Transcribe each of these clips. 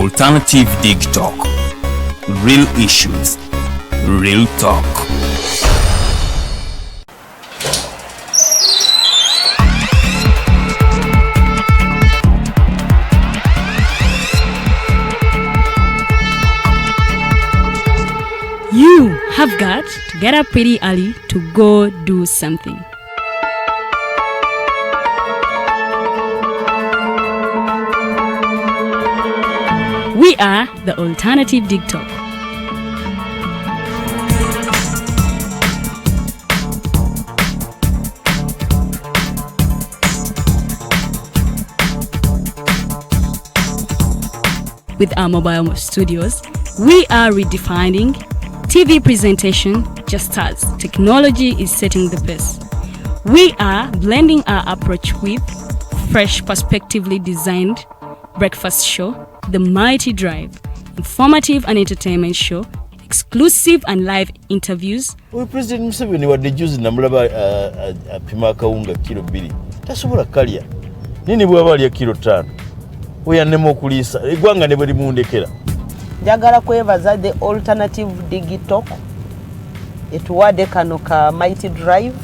Alternative Dig Talk. Real issues, real talk. You have got to get up pretty early to go do something. We are the Alternative Dig Talk. With our mobile studios, we are redefining TV presentation just as technology is setting the pace. We are blending our approach with fresh, perspectively designed breakfast show, The Mighty Drive, informative and entertainment show, exclusive and live interviews. We President Museveni wadde juzi namulaba apima akawunga kilo 2 tasobola kalya nini bwaba alya kilo 5 oyannema okuliisa eggwanga ne bwe limundekera. Njagala kwebaza the Alternative Dig Talk etuwadde kano ka Mighty Drive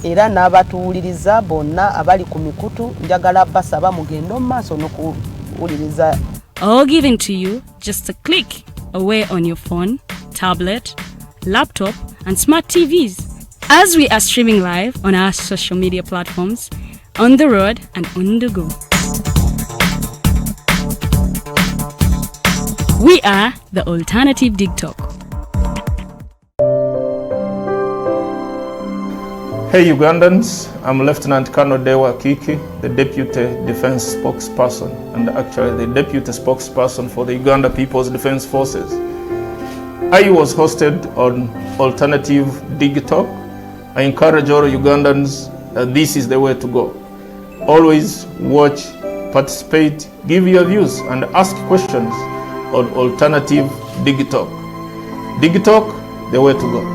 era n'abatuwuliriza bonna abali ku mikutu njagala basaba mugendo maaso n'okuwuliriza. All given to you just a click away on your phone, tablet, laptop and smart TVs as we are streaming live on our social media platforms, on the road and on the go. We are the Alternative Dig Talk. Hey Ugandans, I'm Lieutenant Colonel Dewa Kiki, the Deputy Defense Spokesperson and actually the Deputy Spokesperson for the Uganda People's Defense Forces. I was hosted on Alternative Dig Talk. I encourage all Ugandans that this is the way to go. Always watch, participate, give your views and ask questions on Alternative Dig Talk. Dig Talk, the way to go.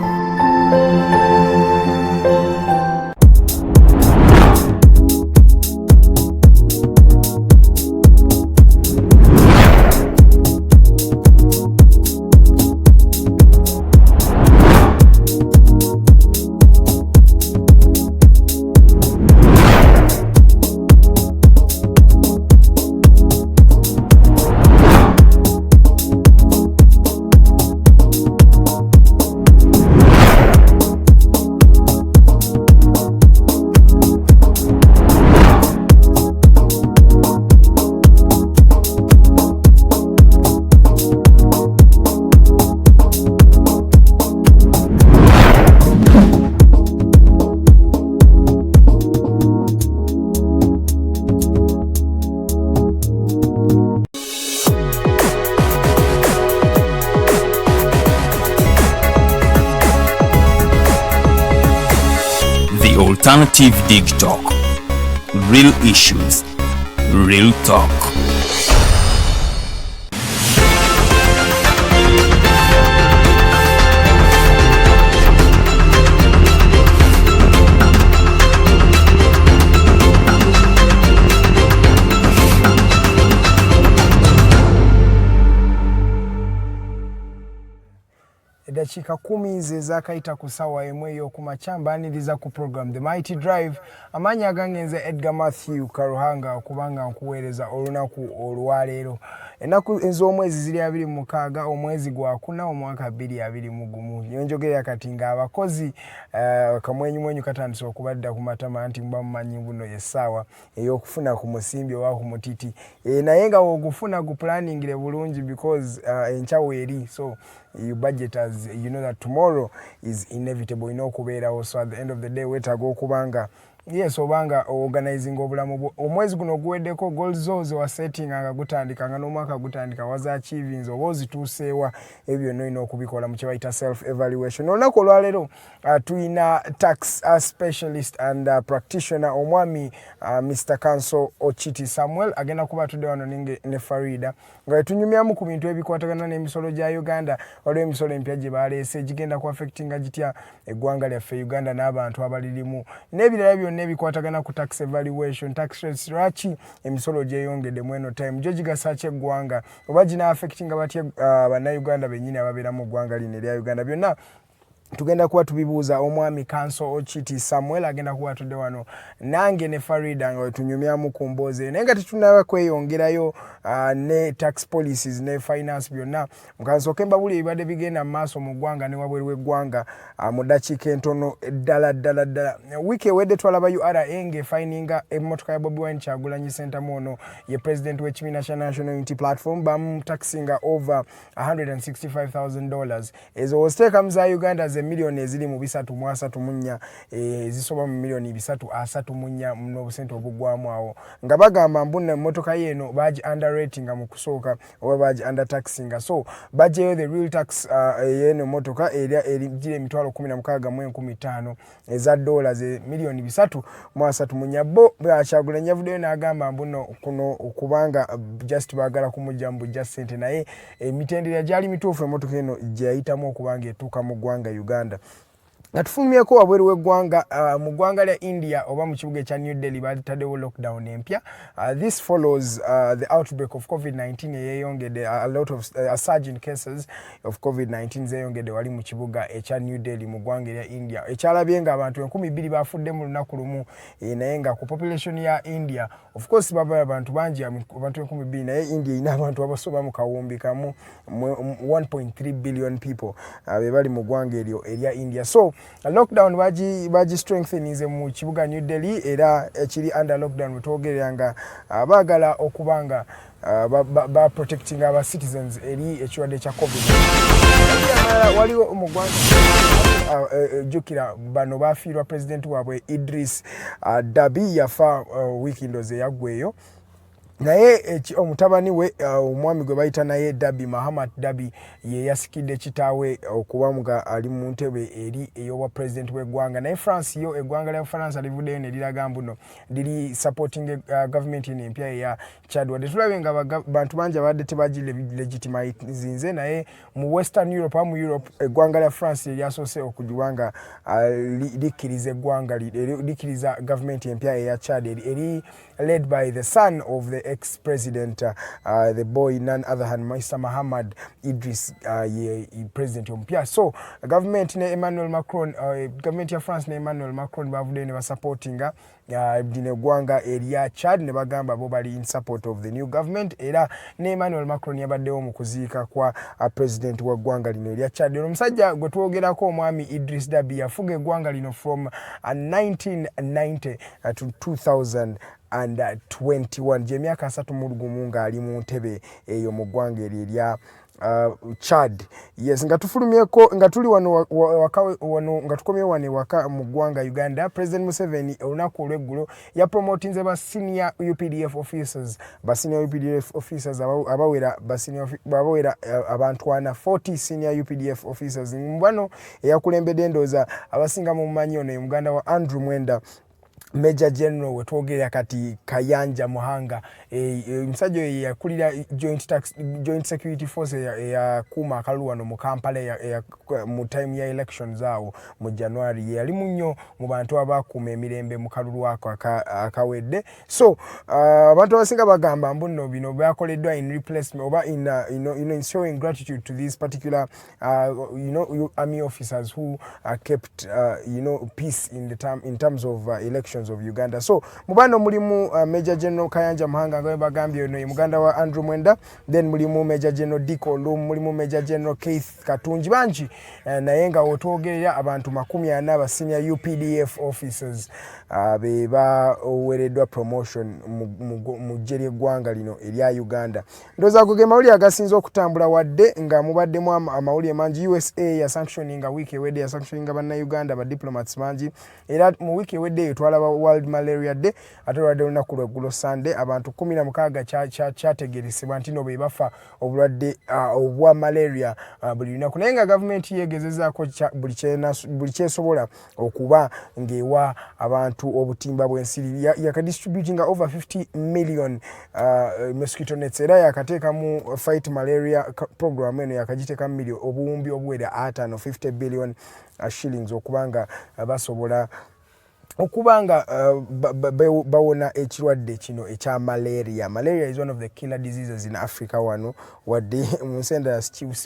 Alternative Dig Talk. Real issues, real talk. Dakika 10 zezakaita kusawa emwe yokumachambaniriza ku program The Mighty Drive amanya agangenze Edgar Mathew Karuhanga okubanga nkuweereza olunaku olwaleero enaku ez'omwezi ziri 26 omwezi gwa 4 omwaka 2021 nyonjogera kati nga abakozi kamwenyumwenyu katandise okubadda ku matama anti mbamumanyi buno yesawa eyokufuna ku musimbi wa ku mutiti naye nga ogufuna ku planningire bulungi because enchawo eri so you budget as you know that tomorrow is inevitable okubeerawo so at the end of the day wetaaga okubanga yes obanga organizing obulamu omwezi guno guweddeko goals zozo wa setting anga gutandika nga n'omwaka gutandika waza achievings obozi tusewa ebyo no ino okubikola mu kibaita self evaluation olunaku olwaleero tuina tax specialist and practitioner omwami Mr. Counsel Ocitti Samuel agenda kuba tudde wano ne Farida nga tunyumyamu ku bintu ebikwatagana n'emisolo gya Uganda olwo emisolo empya gye baleese gigenda ku affectinga gitya eggwanga lyaffe Uganda n'abantu abalirimu n'ebirala byonna byonna ebikwatagana ku tax evaluation tax rates lwaki emisolo gyeyongedde mweno time gyo gigasaaki eggwanga oba gina affectinga batya bannayuganda bennyini ababeera mu ggwanga lino erya Uganda byonna tugenda kuba tubibuuza omwami Counsel Ocitti Samuel agenda kuba tudde wano nange ne Farida nga wetunyumyamu ku mboozi naye nga tetunaba kweyongerayo ne tax policies ne finance byonna mukansooke mbabuli ebibadde bigenda mu maaso mu ggwanga ne wabweru w'eggwanga mu ddakiika entono ddala wiiki ewedde twalaba URA ng'efayininga emmotoka ya Bobi Wine Kyagulanyi Ssentamu ono ye president w'ekibiina kya National Unity Platform bamutaxinga over $165,000 ezo oziteekamu za Uganda miliyoni eziri mu 334 ezisoba mu miliyoni 334 n'obusente obugwamu awo nga bagamba mbunne emmotoka yeno baagi underratinga mu kusooka oba baagi undertaxinga so bajeyo the real tax yeno emmotoka ejira emitwalo 16,015 eza dollars miliyoni 334 bo Kyagulanyi yavuddeyo n'agamba mbuno kuno okubanga just baagala kumujja mu bujja ssente naye emitendera gyali mituufu emmotoka eno gye yayitamu okubanga etuuka mu ggwanga Uganda nga tufulumyeko wabweru w'eggwanga mu ggwanga lya India oba mu kibuga ekya New Delhi bataddewo lockdown empya this follows the outbreak of COVID-19 eyeyongedde a lot of surge in cases of COVID-19 zeyongedde wali mu kibuga ekya New Delhi mu ggwanga erya India ekyalabye nga abantu 2,000 bafudde mu lunaku lumu naye nga ku population ya India of course baba abantu bangi abantu 2,000 naye India ina abantu abasoba mu kawumbi kamu 1.3 billion people be bali mu ggwanga eryo erya India so lockdown baji strengthenize mu kibuga New Delhi era ekiri under lockdown wetwogeranga baagala okubanga ba protecting our citizens eri ekirwadde kya COVID waliwo omugwanga jukira bano bafiirwa president waabwe Idris Dabi yafa weekend ze yaggweyo naye omutabani we omwami gwe bayita naye Dabi Muhammad Dabi ye yasikidde kitaawe okuba nga ali mu ntebe eri ey'obwa president w'eggwanga naye France yo eggwanga lya France livuddeyo ne liraga mbuno liri supporting government empya eya Chad wadde tulabye nga bantu bangi abadde tebagilegitimizinze naye mu Western Europe mu Europe eggwanga lya France lyasoose okugiwanga likkiriza eggwanga likkiriza government empya eya Chad eri led by the son of the ex-president, the boy none other than Mr. Muhammad Idris, president ompya. So government ne Emmanuel Macron, government ya France ne Emmanuel Macron bavudde ne basupportinga dine gwanga area Chad ne bagamba bo bali in support of the new government era ne Emmanuel Macron yabaddewo mu kuziika kwa president wa gwanga lino area Chad. Omusajja gwe twogerako omwami Idris Dabi yafuga eggwanga lino from 1990 to 2021 gy'emyaka 3 ng'ali mu ntebe eyo mu ggwanga erya Chad. Yes, nga tufulumyeko nga tuli wano nga tukomye wano waka mu ggwanga Uganda. President Museveni olunaku olw'eggulo ya promotinze ba senior UPDF officers abawera abantu 40 senior UPDF officers mbano eyakulembedde endooza abasinga mu manyi ono Uganda wa Andrew Mwenda Major General wetwogerera kati Kayanja Muhanga omusajja yakulira joint security force ya kuma akalulu wano mu Kampala mu time ya elections awo mu January yali munnyo mu bantu abakuuma emirembe mu kalulu ako akawedde. So abantu abasinga bagamba mbuno bino byakoleddwa in replacement oba in showing gratitude to these particular army officers who kept peace in terms of elections of Uganda. So mubano mulimu Major General Kayanja Muhanga nga bagambye no Uganda wa Andrew Mwenda, then mulimu Major General Diko Lum, mulimu Major General Keith Katunji banji naye nga otwogerera abantu 40 aba senior UPDF officers beba owereddwa promotion mu jeri eggwanga lino erya Uganda. Ndoza kugema uli agasinza okutambula wadde nga mubaddemu amawulire manji. USA ya sanctioning week ewedde ya sanctioning banna Uganda ba diplomats manji era mu week ewedde etwalaba World Malaria Day atolwadde olunaku lw'eggulo Sunday abantu 16 kyategeeresebwa nti no be bafa obulwadde obwa malaria buli lunaku naye nga gavumenti yeegezezaako buli kyesobola okuba ng'ewa abantu obutimba bw'ensiri yakadistributinga over 50 million mosquito nets era yakateekamu fight malaria program eno yakagiteekamu obuwumbi obuwera 50 billion shillings okubanga basobola okubanga bawona ekirwadde kino ekya malaria. Malaria is one of the killer diseases in Africa wano wadde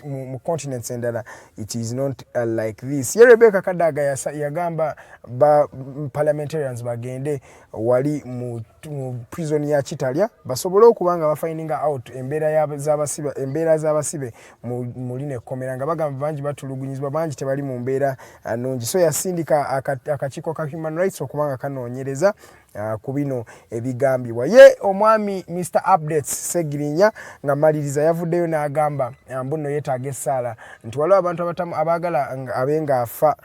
mu continents endala it is not like this. Ye Rebecca Kadaga yagamba ba parliamentarians bagende wali mu prison ya Kitalya basobole okubanga bafindinga out embeera z'abasibe mu line komera nga bagamba bangi batulugunyizibwa bangi tebali mu mbeera nnungi. So yasindika akakiiko ka human rights okubanga kanoonyereza ku bino ebigambibwa. Ye omwami Mr. Updates Segirinya nga maliriza yavuddeyo n'agamba mbuno yeetaaga essaala nti waliwo abantu abaagala abenga afa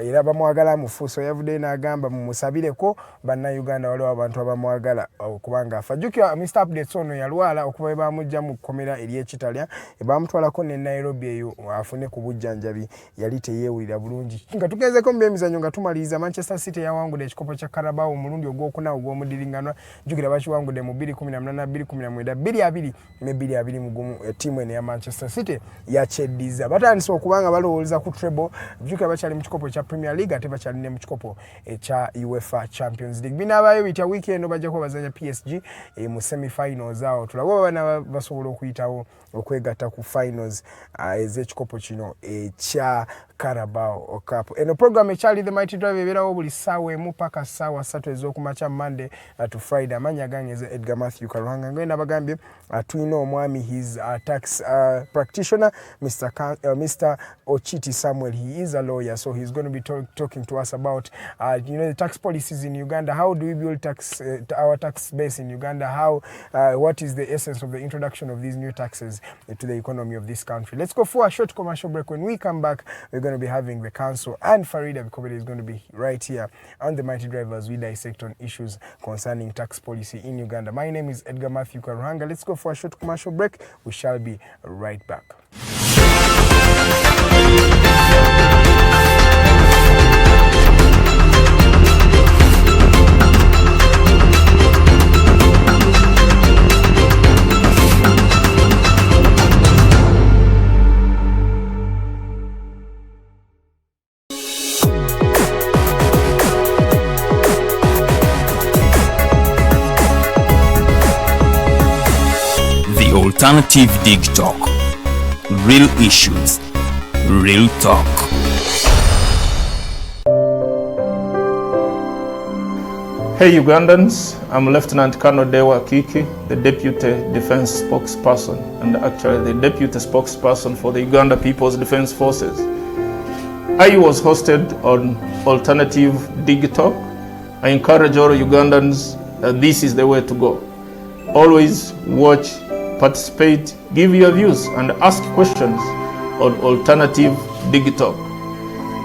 era bamwagala mufuuso. Yavuddeyo n'agamba mumusabireko bannayuganda waliwo abantu abamwagala okubanga afa. Jjukira Mr. Updates ono yalwala okuva we baamujja mu kkomera ery'ekitalya bamutwalako ne Nairobi eyo afune ku bujjanjabi yali teyeewulira bulungi. Nga tugezeko mu byemizannyo nga tumaliriza Manchester City yawangudde ekikopo kya Carabao omulundi ogwokuna ogw'omudiringanwa. Jjukira bakiwangudde mu 2018 2019 2-21 ttiimu eno ya Manchester City yakyeddiza. Batandise okubanga balowooza ku treble. Jjukira bakyali mu kikopo kya Premier League ate bakyali ne mu kikopo ekya UEFA Champions League. Binaabayo bitya wiiki eno bajja kuba bazanya PSG mu semi-finals awo. Tulabe bana basobola okuyitawo okwegatta ku finals ez'ekikopo kino ekya Carabao Cup. Eno program ekyali The Mighty Drive ebeerawo buli ssaawa emu paka ssaawa 3 ez'okumakya Monday to Friday. Amanya gange ze Edgar Mathew Karuhanga. Ngenda bagambye tulina omwami his tax practitioner Mr. Ocitti Samuel. He is a lawyer, so he's going to be talking to us about the tax policies in Uganda. How do we build our tax base in Uganda? How what is the essence of the introduction of these new taxes to the economy of this country? Let's go for a short commercial break. When we come back, we're going to be having the counsel and Farida Bikobere is going to be right here on the Mighty Drive as we dissect on issues concerning tax policy in Uganda. My name is Edgar Mathew Karuhanga. Let's go for a short commercial break. We shall be right back. Alternative Dig Talk. Real issues, real talk. Hey Ugandans, I'm Lieutenant Colonel Dewa Kiki, the Deputy Defense Spokesperson and actually the Deputy Spokesperson for the Uganda People's Defense Forces. I was hosted on Alternative Dig Talk. I encourage all Ugandans that this is the way to go. Always watch, participate, give your views and ask questions on Alternative Dig Talk.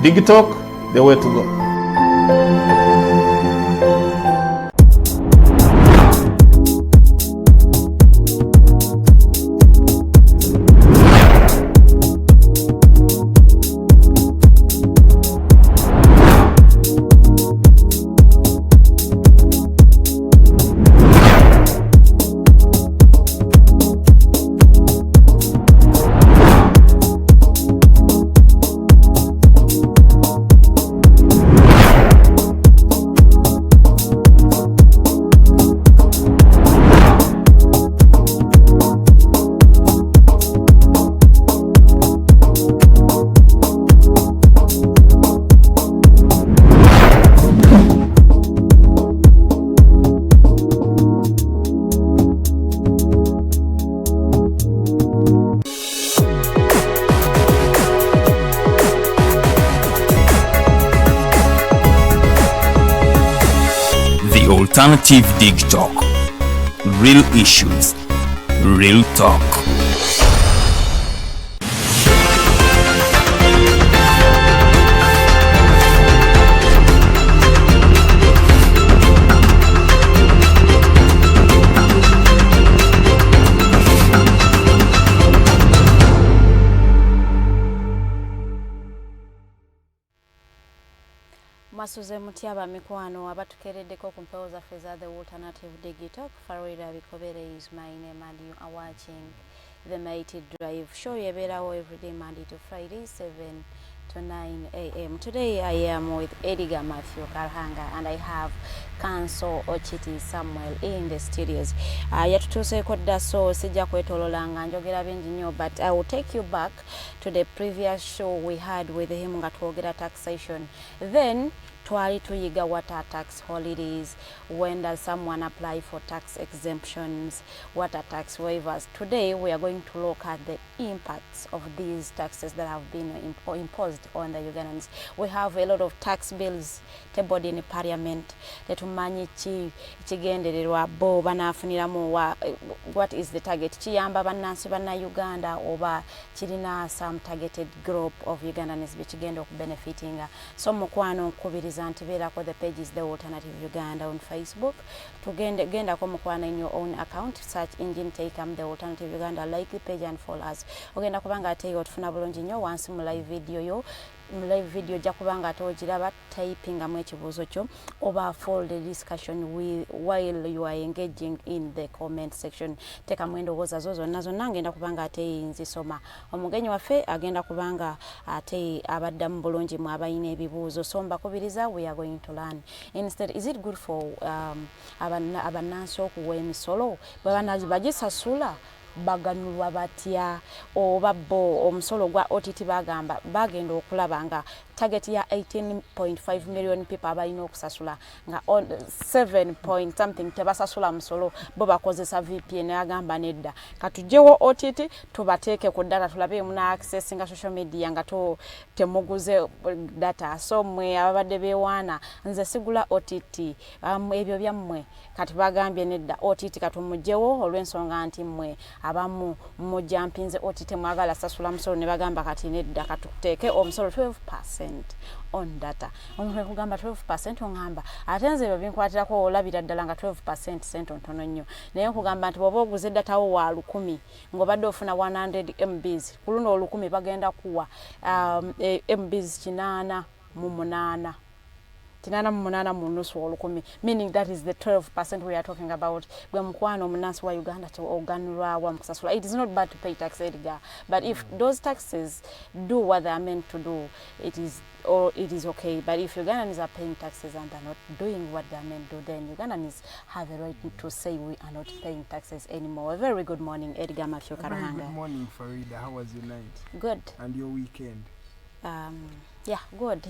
Dig Talk, the way to go. Alternative Dig Talk. Real issues, real talk. Masuze mutyaba mikwano abatukereddeko ku mpewo zaffe za The Alternative Dig Talk. Farida Bikobere is my name and you are watching The Mighty Drive show. Yebeerawo everyday Monday to Friday 7 to 9 a.m. Today I am with Edgar, Mathew, Karuhanga, and I have Counsel Ocitti Samuel in the studios. Yatutuse kodda so sijja kwetololanga njogera bingi nnyo, but I will take you back to the previous show we had with him nga twogera taxation. Then twali tuyiga what are tax holidays, when does someone apply for tax exemptions, what are tax waivers. Today we are going to look at the impacts of these taxes that have been imposed on the Ugandans. We have a lot of tax bills tabled in Parliament. Tetumanyi kigendererwa bo banafuniramu what is the target, kiyamba bannansi banna Uganda oba kirina some targeted group of Ugandans bekigenda okubenefitinga. So mukwano nkubiriza nti beerako the pages The Alternative Uganda on Facebook. Gendako mukwano in your own account, search engine take The Alternative Uganda, like the page and follow us. Ogenda kubanga ate otufuna bulungi nnyo wansi mu live video yo. Live video jakubanga tojiraba typing amwe ekibuuzo kyo oba follow the discussion while you are engaging in the comment section. Teka mwendo woza zozo nazo nangenda kubanga ate nzisoma. Omugenyi waffe agenda kubanga ate abadda mu bulungi mu abayina ebibuuzo. So mbakubiriza, we are going to learn. Instead, is it good for abannansi okuwa emisolo bwe bagisasula baganulwa batya oba bo omusolo gwa OTT bagenda okulaba nga target ya 18.5 million people abalina okusasula nga 7 point something tebasasula musolo bo bakozesa VPN agamba nedda katujjewo OTT tubateeke ku data tulabe muna access nga social media nga temuguze data. So mwe ababadde bewaana nze sigula OTT ebyo byammwe kati bagambye nedda OTT katumujjewo olw'ensonga nti mwe abamu mujampinze OTT mwagala sasula musolo ne bagamba kati nedda katuteeke omusolo 12% on data. Omuntu kugamba 12% ongamba atenze ebyo binkwatirako olabira ddala nga 12% sente ntono nnyo. Naye kugamba nti bwoba oguze data wo wa 1,000 ng'obadde ofuna 100 MBs ku luno 1,000 bagenda kuwa MBs 8 mu 8. Tinana munana munusu olukumi, meaning that is the 12% we are talking about. Gwe mukwano munansi wa Uganda to oganulwa wa mkusasula. It is not bad to pay tax, Edgar, but if those taxes do what they are meant to do, it is okay. But if Ugandans are paying taxes and they're not doing what they are meant to do, then Ugandans have a right to say we are not paying taxes anymore. A very good morning, Edgar, Mathew, Karuhanga. Good morning, Farida. How was your night? Good. And your weekend? Yeah, good.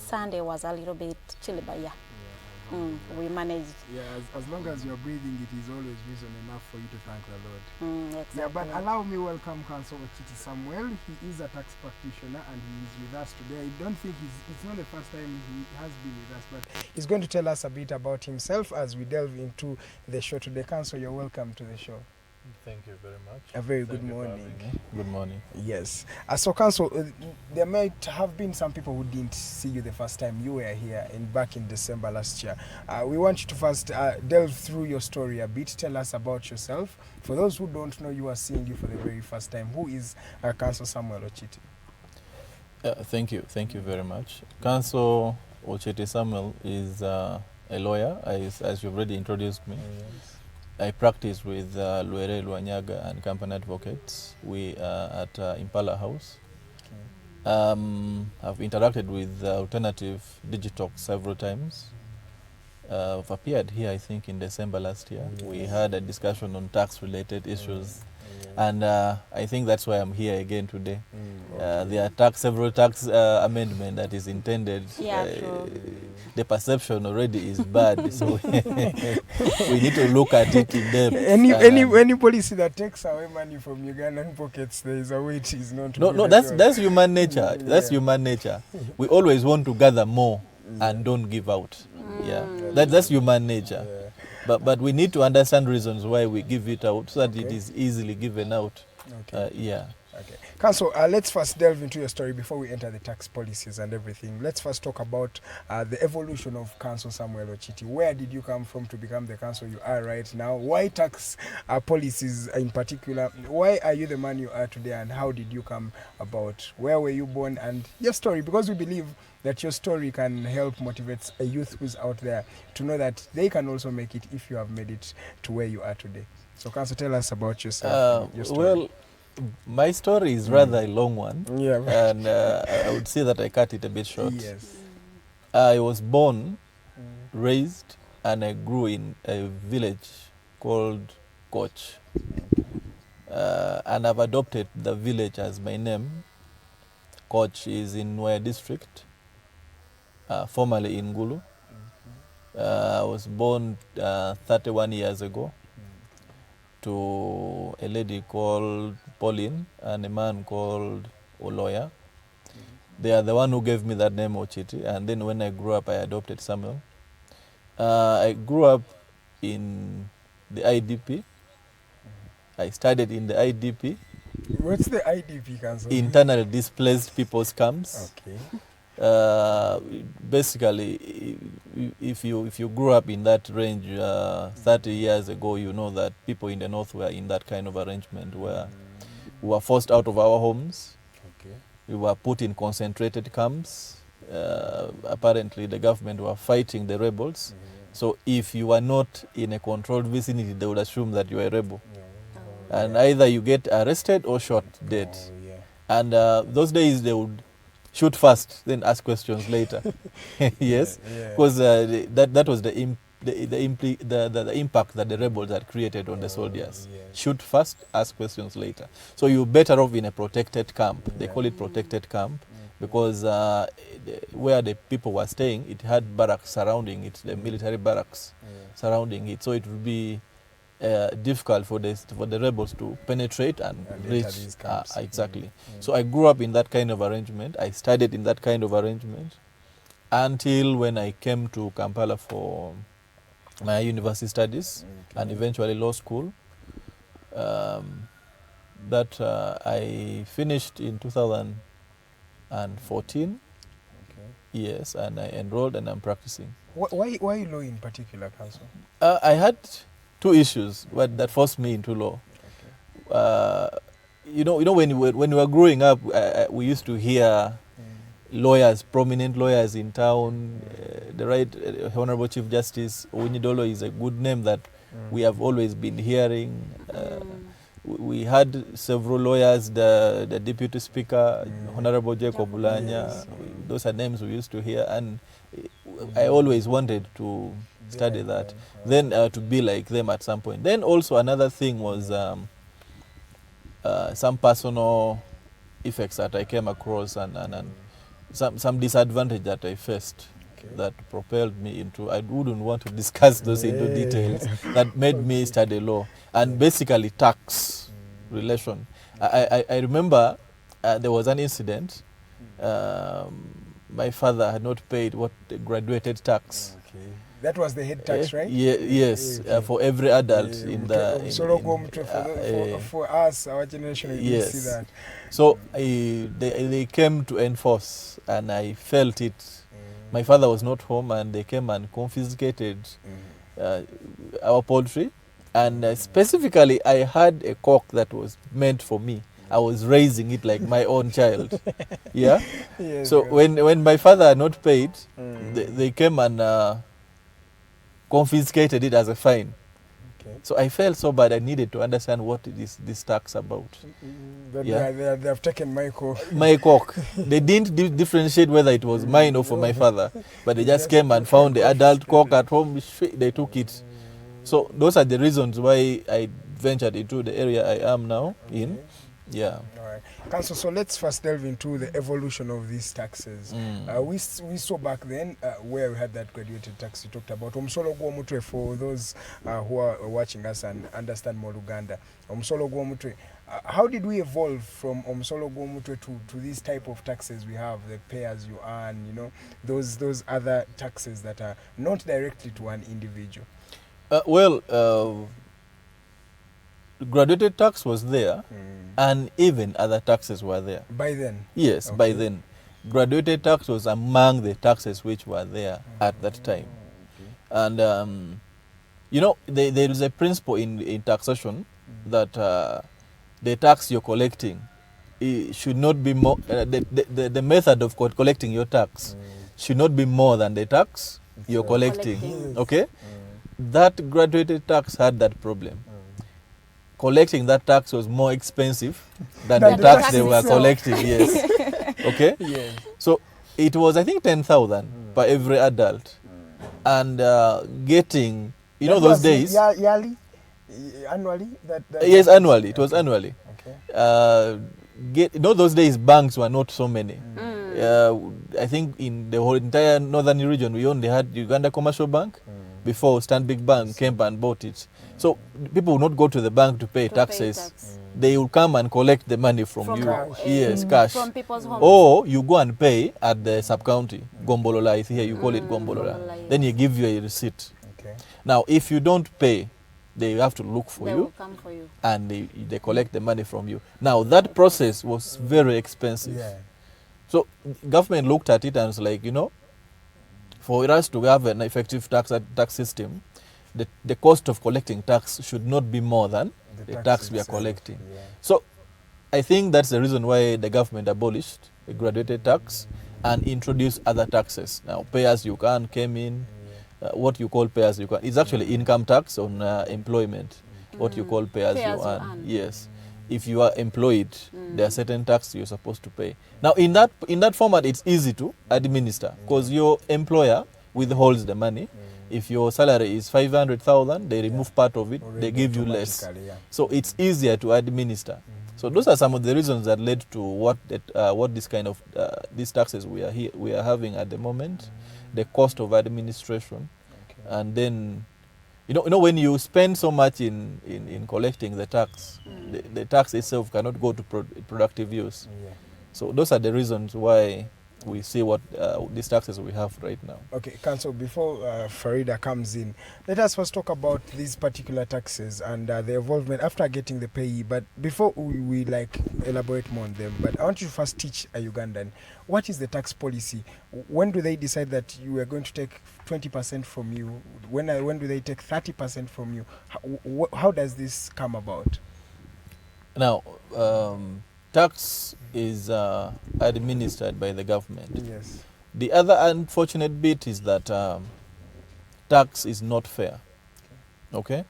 Sunday was a little bit chilly, but yeah. We managed. Yeah, as long as you're breathing, it is always reason enough for you to thank the Lord. Exactly. Yeah, but allow me welcome Counsel Ocitti Samuel. He is a tax practitioner and he is with us today. I don't think it's not the first time he has been with us, but he's going to tell us a bit about himself as we delve into the show today. Counsel, you're welcome to the show. Thank you very much. A very good morning. Good morning. Yes. So, Counsel, there might have been some people who didn't see you the first time you were here back in December last year. We want you to first delve through your story a bit. Tell us about yourself. For those who don't know, you are seeing you for the very first time. Who is Counsel Samuel Ocitti? Thank you. Thank you very much. Counsel Ocitti Samuel is a lawyer, as you've already introduced me. Yes. I practice with Luere Luanyaga and Company Advocates. We are at Impala House. Okay. I've interacted with Alternative Digitalk several times. I've appeared here, I think, in December last year. Yes. We had a discussion on tax-related issues. Yes. And I think that's why I'm here again today. There are several tax amendment that is intended. Yeah, true. The perception already is bad, so we need to look at it in depth. Any policy that takes away money from Ugandan pockets, there is a way it is not. No, that's human nature. Yeah. That's human nature. We always want to gather more and don't give out. Yeah, that's human nature. Yeah. But we need to understand reasons why we give it out so that it is easily given out. Okay. Yeah. Okay. Counsel, let's first delve into your story before we enter the tax policies and everything. Let's first talk about the evolution of Counsel Samuel Ocitti. Where did you come from to become the counsel you are right now? Why tax policies in particular? Why are you the man you are today, and how did you come about? Where were you born and your story? Because we believe that your story can help motivate a youth who's out there to know that they can also make it if you have made it to where you are today. So Counsel, tell us about yourself. Well, My story is rather a long one. Yeah. And I would say that I cut it a bit short. Yes. I was born, raised, and I grew in a village called Koch. And I've adopted the village as my name. Koch is in Nwea district, formerly in Gulu. I was born 31 years ago to a lady called Pauline and a man called Oloya. They are the one who gave me that name, Ocitti. And then when I grew up, I adopted Samuel. I grew up in the IDP. I studied in the IDP. What's the IDP, Counsel? Internally displaced people's camps. Okay. Basically, if you grew up in that range 30 years ago, you know that people in the north were in that kind of arrangement where we were forced out of our homes. Okay. We were put in concentrated camps. Apparently, the government were fighting the rebels. So if you were not in a controlled vicinity, they would assume that you were a rebel. And either you get arrested or shot dead. And those days they would shoot first, then ask questions later. Yes, because that was the impact that the rebels had created on the soldiers. Shoot first, ask questions later. So you're better off in a protected camp. They call it protected camp because where the people were staying, it had barracks surrounding it, the military barracks surrounding it. So it would be difficult for the rebels to penetrate and reach these camps. exactly. So I grew up in that kind of arrangement. I studied in that kind of arrangement until when I came to Kampala for my university studies and eventually law school. That I finished in 2014. Yes, and I enrolled and I'm practicing. Why law in particular, Counsel? I had two issues that forced me into law. You know, when we were growing up, we used to hear lawyers, prominent lawyers in town. The Right Honorable Chief Justice Owinidolo is a good name that we have always been hearing. We had several lawyers, the Deputy Speaker, Honorable Jacob Bulanya. Those are names we used to hear, and I always wanted to study that. Then to be like them at some point. Then also another thing was some personal effects that I came across and some disadvantage that I faced that propelled me into, I wouldn't want to discuss those into details, that made me study law. And basically tax relation. I remember there was an incident. My father had not paid what the graduated tax. That was the head tax, right? Yes, for every adult in the... for us, our generation, we didn't see that. So they came to enforce, and I felt it. My father was not home, and they came and confiscated our poultry. And specifically, I had a cock that was meant for me. I was raising it like my own child. Yeah. So when my father had not paid, they came and confiscated it as a fine. So I felt so bad. I needed to understand what is this tax about. They have taken my cock. My cock. They didn't differentiate whether it was mine or for my father, but they just came and found the adult cock at home. They took it. So those are the reasons why I ventured into the area I am now in. Yeah. All right. Counsel, so let's first delve into the evolution of these taxes. We saw back then where we had that graduated tax you talked about. Omusolo gw'omutwe, for those who are watching us and understand more Uganda. Omusolo gw'omutwe. How did we evolve from omusolo gw'omutwe to these type of taxes we have, the pay as you earn, you know, those other taxes that are not directly to an individual? Graduated tax was there, and even other taxes were there. By then? Yes, by then. Graduated tax was among the taxes which were there at that time. And, you know, there is a principle in taxation that the tax you're collecting should not be more, the method of collecting your tax should not be more than the tax you're collecting. Okay? That graduated tax had that problem. collecting that tax was more expensive than Than the the tax tax they were itself. collecting. Yes. Okay. Yes. So it was, I think, 10,000 per every adult, and getting, you know, That those was days. Yearly? Annually? Yes, annually. It was annually. Okay. You know, those days banks were not so many. I think in the whole entire northern region, we only had Uganda Commercial Bank before Stanbic Bank came and bought it. So people would not go to the bank to pay taxes. They will come and collect the money from you. Cash. Yes, cash. From people's homes. Or you go and pay at the sub-county. Gombolola is here, you call it Gombolola. Gombolola, Then you give you a receipt. Okay. Now, if you don't pay, they have to look for They you will come for you. and they collect the money from you. Now, that process was very expensive. Yeah. So government looked at it and was like, you know, for us to have an effective tax system, the cost of collecting tax should not be more than the tax we are itself. collecting. Yeah. So I think that's the reason why the government abolished the graduated tax and introduced other taxes. Now, pay-as-you-can came in. What you call pay-as-you-can is actually income tax on employment. What you call pay-as-you-earn. Yes. If you are employed, there are certain taxes you're supposed to pay. Now, in that format, it's easy to administer because your employer withholds the money. If your salary is 500,000, they remove part of it, they give you less. Automatically, yeah. So it's easier to administer. So those are some of the reasons that led to what this kind of these taxes we are having at the moment, the cost of administration, and then you know when you spend so much in collecting the tax, the tax itself cannot go to productive use. Yeah. So those are the reasons why we see what these taxes we have right now. Okay, Counsel, before Farida comes in, let us first talk about these particular taxes and the involvement after getting the payee. But before we like elaborate more on them, but I want you to first teach a Ugandan, what is the tax policy? When do they decide that you are going to take 20% from you? When do they take 30% from you? How does this come about? Now, tax is administered by the government. Yes. The other unfortunate bit is that tax is not fair. Okay?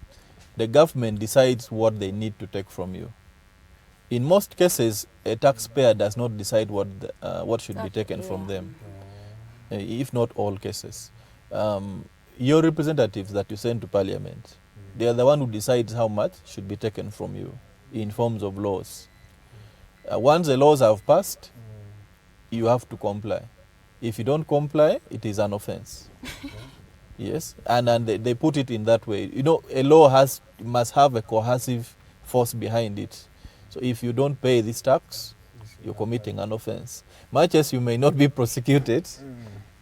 The government decides what they need to take from you. In most cases, a taxpayer does not decide what should be taken from them, if not all cases. Your representatives that you send to Parliament, they are the one who decides how much should be taken from you in forms of laws. Once the laws have passed, you have to comply. If you don't comply, it is an offense. Yes, and they put it in that way. You know, a law must have a coercive force behind it. So if you don't pay this tax, you're committing an offense. Much as you may not be prosecuted,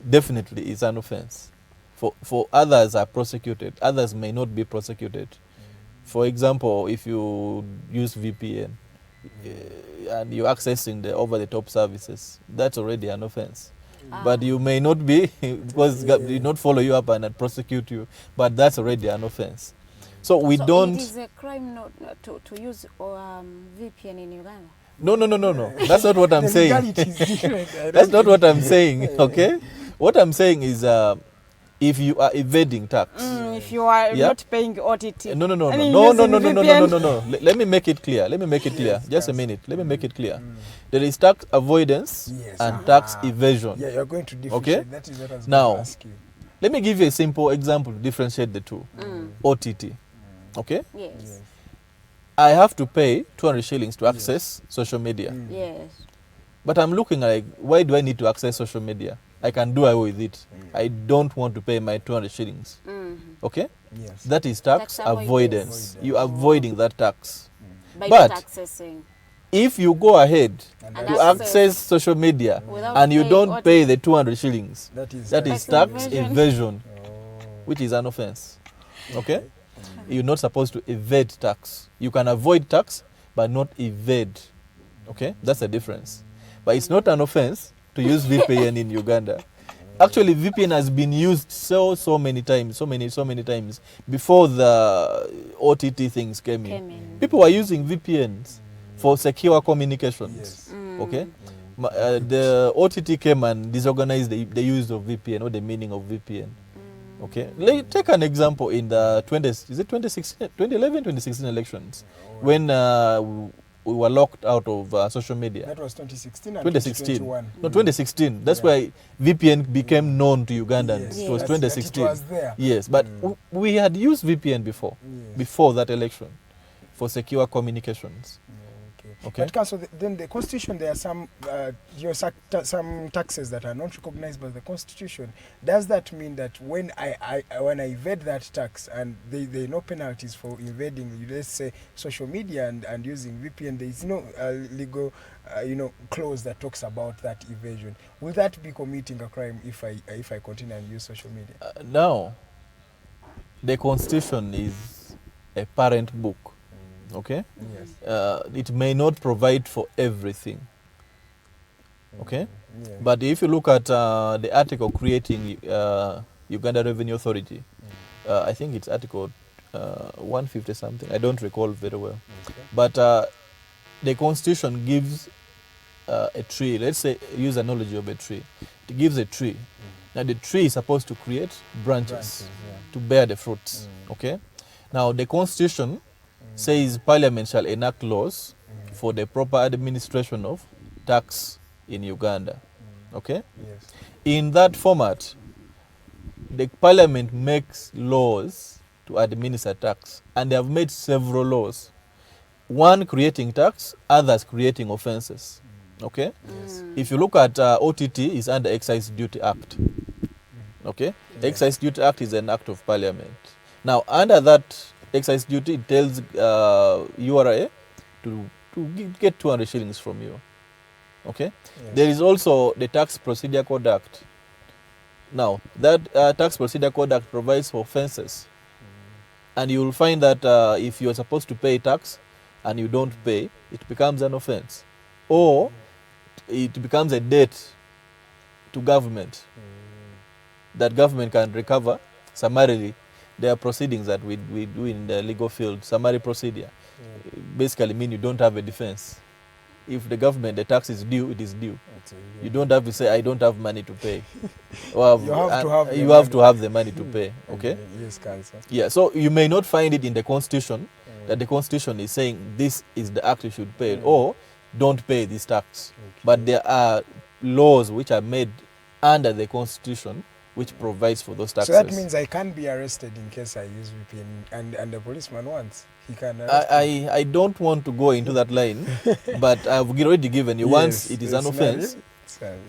definitely it's an offense. For others are prosecuted, others may not be prosecuted. For example, if you use VPN, and you're accessing the over-the-top services, that's already an offense. But you may not be, because they did not follow you up and prosecute you, but that's already an offense. So we don't... It is a crime not to use VPN in Uganda? No. That's not what I'm The saying. legality is different. That's not what I'm saying, okay? What I'm saying is if you are evading tax... If you are Yeah. not paying OTT. No. I mean, using VPN. Let me make it clear. Just a minute. Let me make it clear. There is tax avoidance Yes. and tax evasion. Yeah, you're going to differentiate. Okay. That is what I was Now, going to ask you. Let me give you a simple example to differentiate the two. OTT. Okay? Yes. I have to pay 200 shillings to access social media. Yes. But I'm looking like, why do I need to access social media? I can do away with it. I don't want to pay my 200 shillings. Okay? Yes. That is tax Tax avoidance. You're avoiding that tax. By But not accessing. if you go ahead And And to access social media Without and you paying don't OTT. pay the 200 shillings, That is that is Tax tax evasion. evasion, which is an offense. Okay? You're not supposed to evade tax. You can avoid tax, but not evade. Okay? That's the difference. But it's not an offense to use VPN in Uganda. Actually, VPN has been used so many times, so many times before the OTT things came in. People were using VPNs for secure communications. Yes. Okay? The OTT came and disorganized the use of VPN or the meaning of VPN. Okay, take an example in the 2016 elections, when we were locked out of social media. That was 2016 and 2016. 2021. No, 2016. That's why VPN became known to Ugandans. Yes. It was Yes. 2016. It was there. Yes, but we had used VPN before that election, for secure communications. Okay. But Counsel, then the Constitution, there are some some taxes that are not recognized by the Constitution. Does that mean that when I evade that tax and there are no penalties for invading, let's say, social media and using VPN, there is no legal clause that talks about that evasion? Will that be committing a crime if I continue and use social media? No. The Constitution is a parent book. Okay? Yes. It may not provide for everything. Okay? Yeah. But if you look at the article creating Uganda Revenue Authority, I think it's article 150 something. I don't recall very well. Okay. But the Constitution gives a tree. Let's say, use analogy of a tree. It gives a tree. Now the tree is supposed to create branches to bear the fruits. Okay? Now the Constitution says Parliament shall enact laws for the proper administration of tax in Uganda. Okay? Yes. In that format, the Parliament makes laws to administer tax, and they have made several laws. One creating tax, others creating offences. Okay? Yes. If you look at OTT, is under Excise Duty Act. Okay? Yeah. Excise Duty Act is an act of Parliament. Now, under that excise duty, it tells URA to get 200 shillings from you. Okay? Yes. There is also the Tax Procedure Code Act. Now, that Tax Procedure Code Act provides for offences. And you will find that if you are supposed to pay tax and you don't pay, it becomes an offence. Or it becomes a debt to government that government can recover summarily. There are proceedings that we do in the legal field, summary procedure. Basically mean you don't have a defense. If the government, the tax is due, it is due. You don't have to say, I don't have money to pay. Well, you have to have the money to pay. Okay? Yes, Counsel. Yeah, so you may not find it in the Constitution, that the Constitution is saying this is the act you should pay, or don't pay this tax. But there are laws which are made under the Constitution which provides for those taxes. So that means I can't be arrested in case I use VPN, and the policeman wants. He can arrest me. I don't want to go into that line, but I've already given you. Once it is an offense,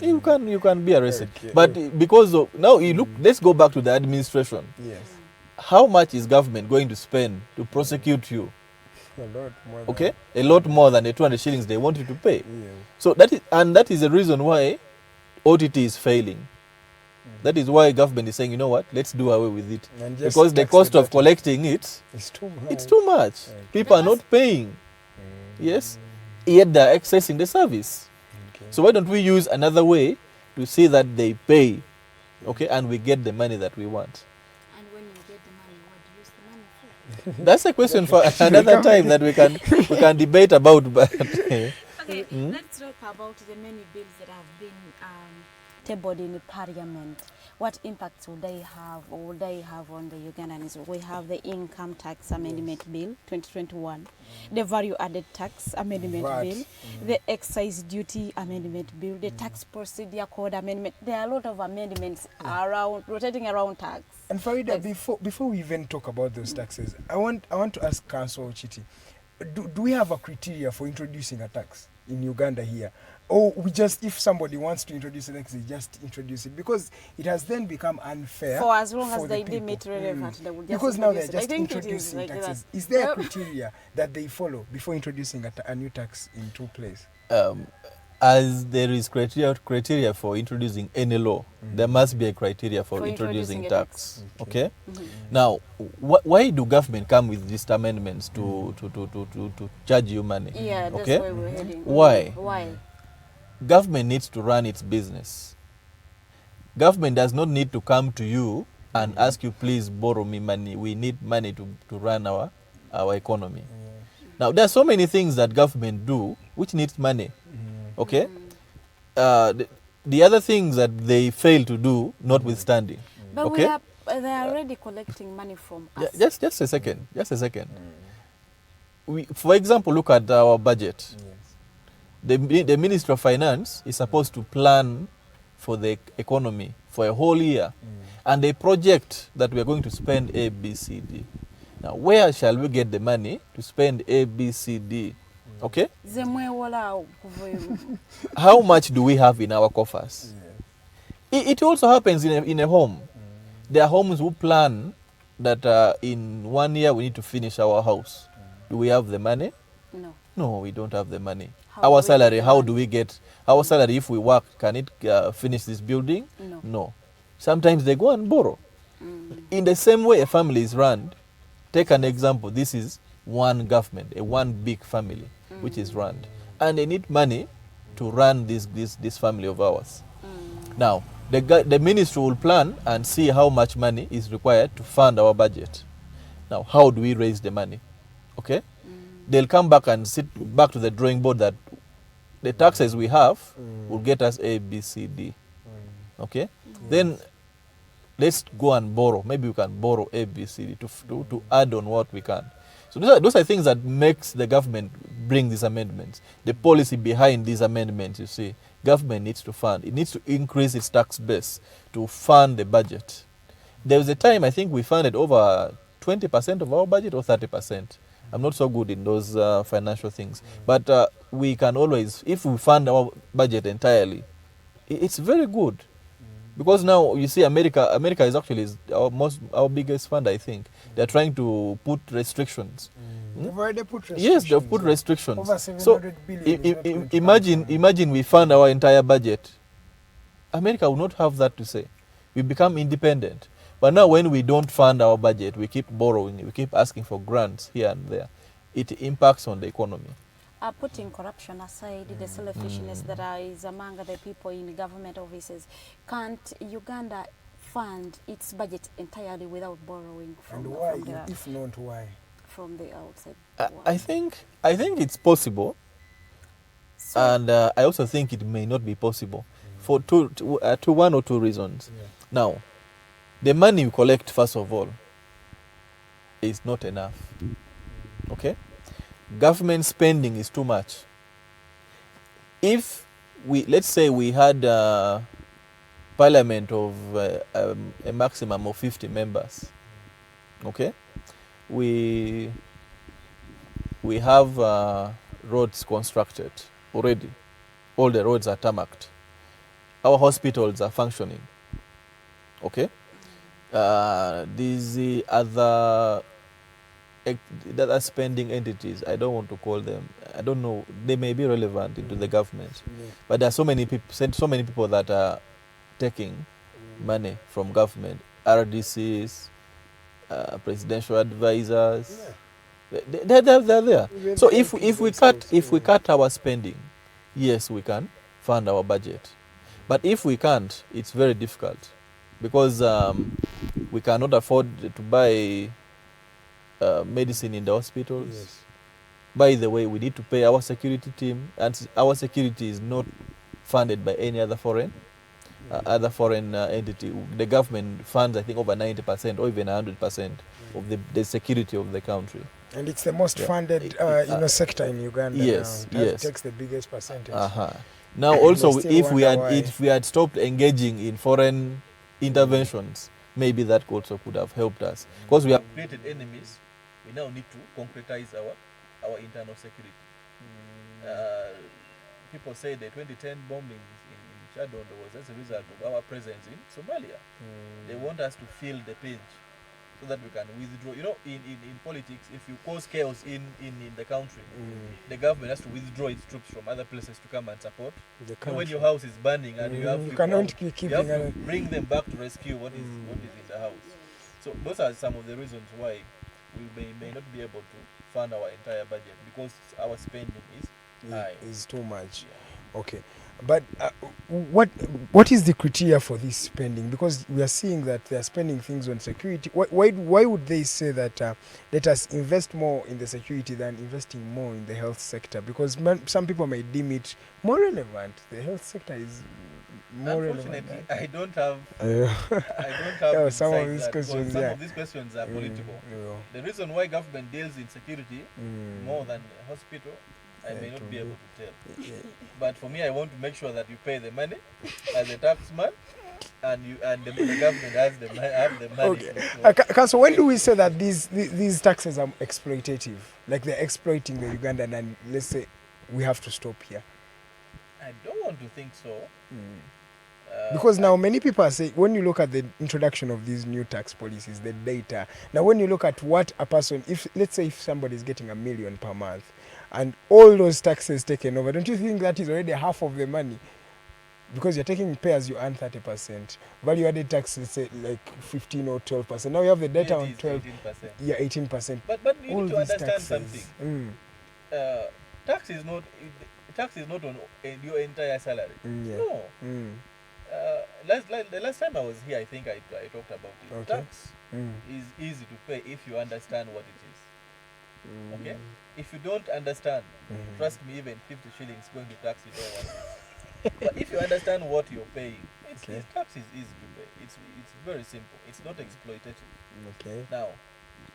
you can be arrested. Okay. But because of, now you look, let's go back to the administration. Yes. How much is government going to spend to prosecute you? A lot more. Okay, a lot more than the 200 shillings they want you to pay. Yeah. So that is the reason why OTT is failing. That is why government is saying, you know what, let's do away with it. Because the cost of collecting it, it's too much. It's too much. Okay. People are not paying. Yes, yet they're accessing the service. Okay. So why don't we use another way to see that they pay, okay, and we get the money that we want? And when you get the money, what do you use the money for? That's a question for another time that we can debate about. But Okay, let's talk about the many bills that have been tabled in the Parliament. What impacts will they have, or will they have on the Ugandans? We have the Income Tax Amendment Bill 2021, the Value Added Tax Amendment Bill, the Excise Duty Amendment Bill, the Tax Procedure Code Amendment. There are a lot of amendments rotating around tax. And Farida, before we even talk about those taxes, I want to ask Counsel Ocitti, do we have a criteria for introducing a tax in Uganda here? Or we just, if somebody wants to introduce a tax, they just introduce it? Because it has then become unfair. For as long as the they people. deem it relevant, they will just because now they're introduce it. just I think it is introducing like taxes. that. Is there a criteria that they follow before introducing a new tax into place? as there is criteria for introducing any law, there must be a criteria for introducing tax. Okay. Now, why do government come with these amendments to charge you money? Yeah, that's okay. where we're heading. Why? Why? Government needs to run its business. Government does not need to come to you and ask you, please borrow me money. We need money to run our economy. Now, there are so many things that government do which needs money. Okay? The other things that they fail to do, notwithstanding. But okay? But they are already collecting money from us. Just a second. Just a second. For example, look at our budget. The Ministry of Finance is supposed to plan for the economy for a whole year, and they project that we are going to spend A, B, C, D. Now, where shall we get the money to spend A, B, C, D? Okay? How much do we have in our coffers? It also happens in a home. There are homes who plan that in 1 year we need to finish our house. Do we have the money? No. No, we don't have the money. Our salary, how do we get our salary? If we work, can it finish this building? No. Sometimes they go and borrow. In the same way a family is run, take an example. This is one government, one big family, which is run. And they need money to run this family of ours. Now, the ministry will plan and see how much money is required to fund our budget. Now, how do we raise the money? Okay? They'll come back and sit back to the drawing board that the taxes we have will get us A, B, C, D. Okay? Then let's go and borrow. Maybe we can borrow A, B, C, D to add on what we can. So those are things that makes the government bring these amendments. The policy behind these amendments, you see, government needs to fund. It needs to increase its tax base to fund the budget. There was a time I think we funded over 20% of our budget or 30%. I'm not so good in those financial things. But we can always, if we fund our budget entirely, it's very good. Because now, you see, America is actually our biggest fund, I think. They're trying to put restrictions. They've already put restrictions. Yes, they've put restrictions. Over 700 billion. Imagine we fund our entire budget. America will not have that to say. We become independent. But now when we don't fund our budget, we keep borrowing, we keep asking for grants here and there. It impacts on the economy. Putting corruption aside, the selfishness that is among the people in government offices, can't Uganda fund its budget entirely without borrowing from, and why? From the, if not, why? From the outside? I think it's possible, so, and I also think it may not be possible for one or two reasons. Now, the money you collect, first of all, is not enough. Okay? Government spending is too much. If let's say we had a parliament of a maximum of 50 members, okay? We have roads constructed already. All the roads are tarmacked. Our hospitals are functioning, okay? These other spending entities, I don't want to call them, I don't know, they may be relevant into the government, but there are so many people that are taking money from government, RDCs, presidential advisors, they're there. So if we cut our spending, yes, we can fund our budget, but if we can't, it's very difficult, because we cannot afford to buy medicine in the hospitals. Yes. By the way, we need to pay our security team, and our security is not funded by any other foreign entity. The government funds, I think, over 90% or even 100% of the security of the country. And it's the most funded sector in Uganda. Yes, now. Yes. It takes the biggest percentage. Now, also, if we had stopped engaging in foreign interventions, maybe that also could have helped us. Because we have created enemies, we now need to concretize our internal security. People say the 2010 bombings in Chadondo was as a result of our presence in Somalia. They want us to feel the pinch so that we can withdraw. You know, in politics, if you cause chaos in the country, the government has to withdraw its troops from other places to come and support. When your house is burning and you have to bring them back to rescue what is in the house. So those are some of the reasons why we may not be able to fund our entire budget, because our spending is high. Is too much. Okay. But what is the criteria for this spending? Because we are seeing that they are spending things on security. Why would they say that let us invest more in the security than investing more in the health sector? Because some people may deem it more relevant. The health sector is more relevant. Unfortunately, I don't have Yeah, some of insight these that, because questions, some yeah. of these questions are political. Yeah. The reason why government deals in security more than hospital, I may not be able to tell. But for me, I want to make sure that you pay the money as a taxman, and the government has the money. Okay. So when do we say that these taxes are exploitative? Like they're exploiting the Ugandan, and let's say we have to stop here? I don't want to think so. Because now many people are saying, when you look at the introduction of these new tax policies, the data, now when you look at what a person, if let's say if somebody is getting $1 million per month, and all those taxes taken over, don't you think that is already half of the money? Because you're taking pay as you earn 30%, value added tax, let's say like 15 or 12%. Now you have the data on 12. 18%. Yeah, 18%. But you all need to these understand taxes. something. Tax is not on your entire salary. Yeah. No. The last time I was here, I think I talked about it. Okay. Tax is easy to pay if you understand what it is. Okay? If you don't understand, trust me, even 50 shillings going to tax you don't want it. But if you understand what you're paying, tax is easy to pay. It's very simple. It's not exploitative. Okay. Now,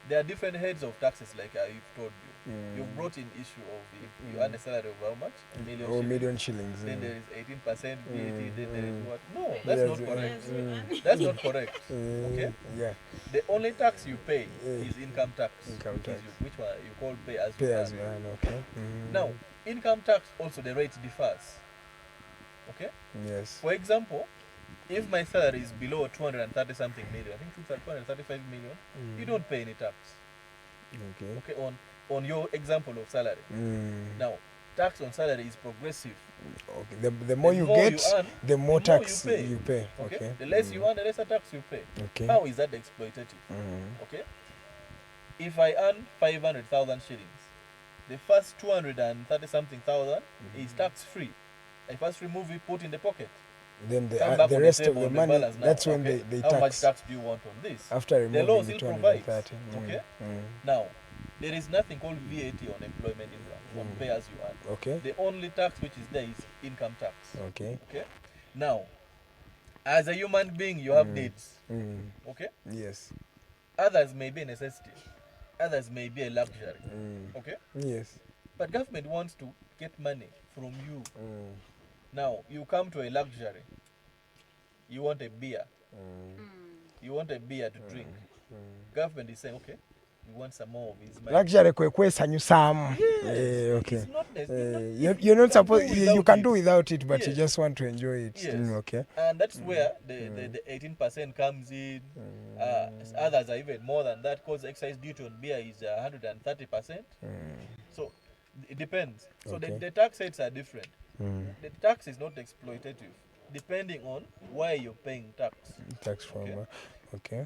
there are different heads of taxes, like I've told you. You've brought in issue of if you earn a salary of how much? $1 million shillings. Then there is 18% VAT. Then there is what? No, that's not correct. That's not correct. Okay. Yeah. The only tax you pay is income tax. Income tax. Which one you call pay as Pay you as earn. you earn. Okay. Now, income tax also the rate differs. Okay. Yes. For example, if my salary is below 230 something million, I think 235 million, you don't pay any tax. Okay. Okay, on your example of salary. Now, tax on salary is progressive. Okay. The more you get, earn, the more tax you pay. Okay. The less you earn, the lesser tax you pay. Okay. How is that exploitative? Okay. If I earn 500,000 shillings, the first 230 something thousand is tax free. I first remove it, put in the pocket. Then the rest of the money, that's when they tax. How much tax do you want on this? After removing the law the still provides. 230. Okay. Now, there is nothing called VAT on employment income, on pay as you earn. Okay. The only tax which is there is income tax. Okay. Okay. Now, as a human being, you have needs. Okay. Yes. Others may be a necessity. Others may be a luxury. Okay. Yes. But government wants to get money from you. Now, you come to a luxury. You want a beer. You want a beer to drink. Government is saying, okay, we want some more of his money. Luxury kwesanyusamu. Yes. Okay. It's not You're not supposed. You can do it. without it, but you Yes. just want to enjoy it. Yes. Okay. And that's where the 18% comes in. Others are even more than that, because excise duty on beer is 130%. So it depends. So the tax rates are different. The tax is not exploitative, depending on where you're paying tax. Tax from. Okay.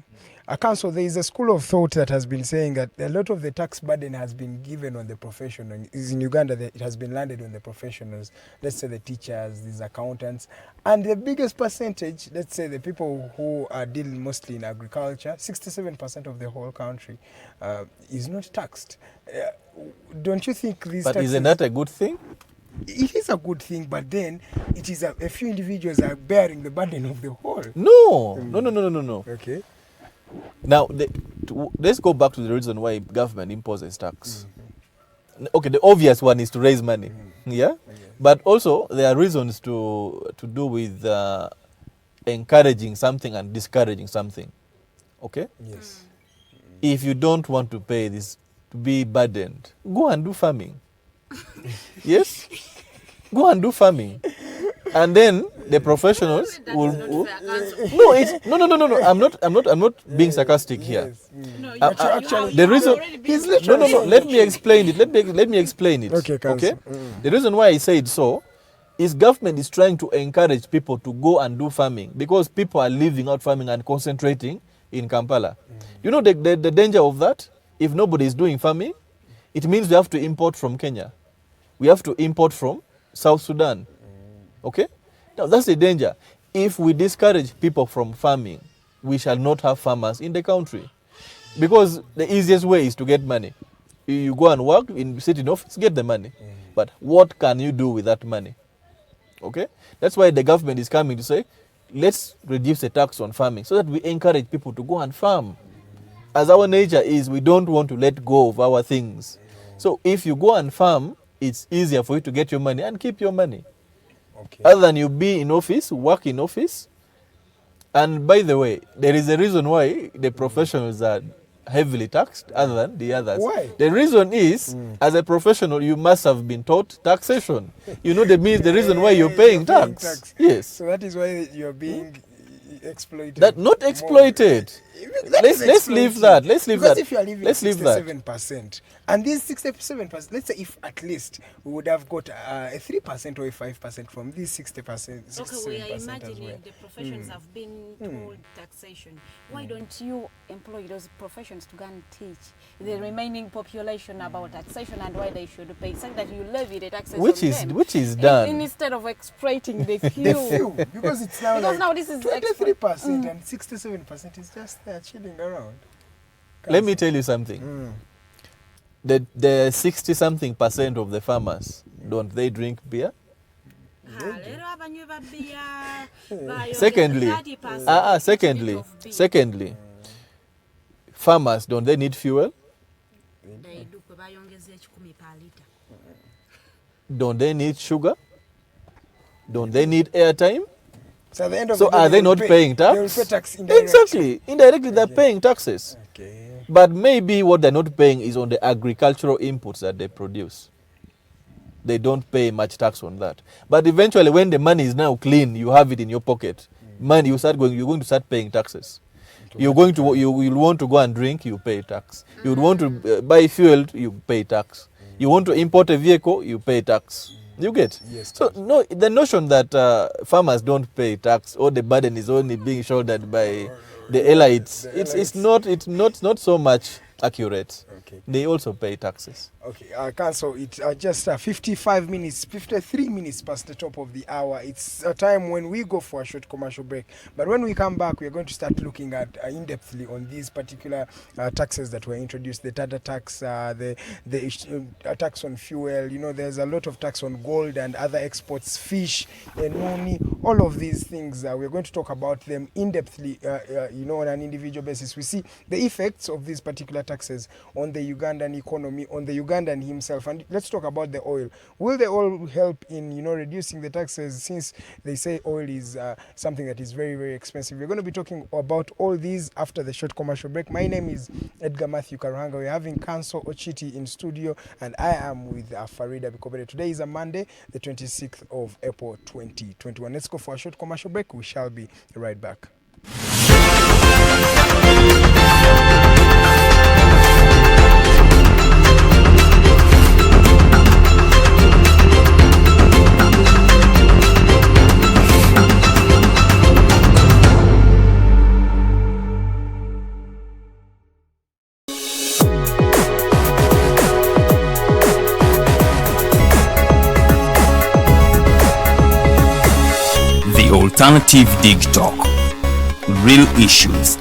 Counsel, there is a school of thought that has been saying that a lot of the tax burden has been given on the professional. Is in Uganda that it has been landed on the professionals. Let's say the teachers, these accountants, and the biggest percentage, let's say the people who are dealing mostly in agriculture, 67% of the whole country is not taxed. Don't you think these? But taxes, isn't that a good thing? It is a good thing, but then it is a few individuals are bearing the burden of the whole. No. Okay. Now, let's go back to the reason why government imposes tax. Okay, the obvious one is to raise money. Yeah? But also, there are reasons to do with encouraging something and discouraging something. Okay? Yes. If you don't want to pay this, to be burdened, go and do farming. Yes? Go and do farming. And then the professionals will no. I'm not being sarcastic here. Actually, the reason he's literally let me explain it. Let me explain it. Okay, Counsel. The reason why I said so is government is trying to encourage people to go and do farming, because people are leaving out farming and concentrating in Kampala. You know the danger of that? If nobody is doing farming, it means we have to import from Kenya. We have to import from South Sudan. Okay? Now that's the danger. If we discourage people from farming, we shall not have farmers in the country. Because the easiest way is to get money. You go and work, sit in office, get the money. But what can you do with that money? Okay? That's why the government is coming to say, let's reduce the tax on farming so that we encourage people to go and farm. As our nature is, we don't want to let go of our things. So if you go and farm, it's easier for you to get your money and keep your money. Okay. Other than you be in office, work in office. And by the way, there is a reason why the professionals are heavily taxed other than the others. Why? The reason is, as a professional, you must have been taught taxation. You know the reason why you're paying tax. Yes. So that is why you're being exploited. That not exploited. Let's leave that. Let's leave because that. If you are leaving 67%, and this 67%, let's say if at least we would have got a 3% or a 5% from these 60%. Okay, we are imagining the professions have been told taxation. Why don't you employ those professions to go and teach the remaining population about taxation and why they should pay, so that you levy the taxes which is done instead of exploiting the few. The few, because it's now because now this is 23% and 67% is just there chilling around. Let me tell you something. The 60-something% of the farmers, don't they drink beer? Secondly, farmers, don't they need fuel? Don't they need sugar? Don't they need airtime? So at the end of So the day, are they not paying tax? They will pay tax indirectly. Exactly. Indirectly, they're paying taxes. Okay. But maybe what they're not paying is on the agricultural inputs that they produce. They don't pay much tax on that. But eventually, when the money is now clean, you have it in your pocket. Money, you're going to start paying taxes. You will want to go and drink, you pay tax. You would want to buy fuel, you pay tax. You want to import a vehicle, you pay tax. You get? Yes. So no, the notion that farmers don't pay tax or the burden is only being shouldered by the elites, it's not so much accurate. Okay. They also pay taxes. Okay, Counsel, it's just 53 minutes past the top of the hour. It's a time when we go for a short commercial break. But when we come back, we're going to start looking at in-depthly on these particular taxes that were introduced. The Tata tax, the tax on fuel. You know, there's a lot of tax on gold and other exports, fish, noni, all of these things. We're going to talk about them in-depthly, on an individual basis. We see the effects of these particular taxes on the Ugandan economy, on the Ugandan himself. And let's talk about the oil. Will the oil help in, reducing the taxes, since they say oil is something that is very, very expensive? We're going to be talking about all these after the short commercial break. My name is Edgar Mathew Karuhanga. We're having Counsel Ocitti in studio, and I am with Farida Bikobere. Today is a Monday, the 26th of April, 2021. Let's go for a short commercial break. We shall be right back. The Alternative Dig Talk. Real issues,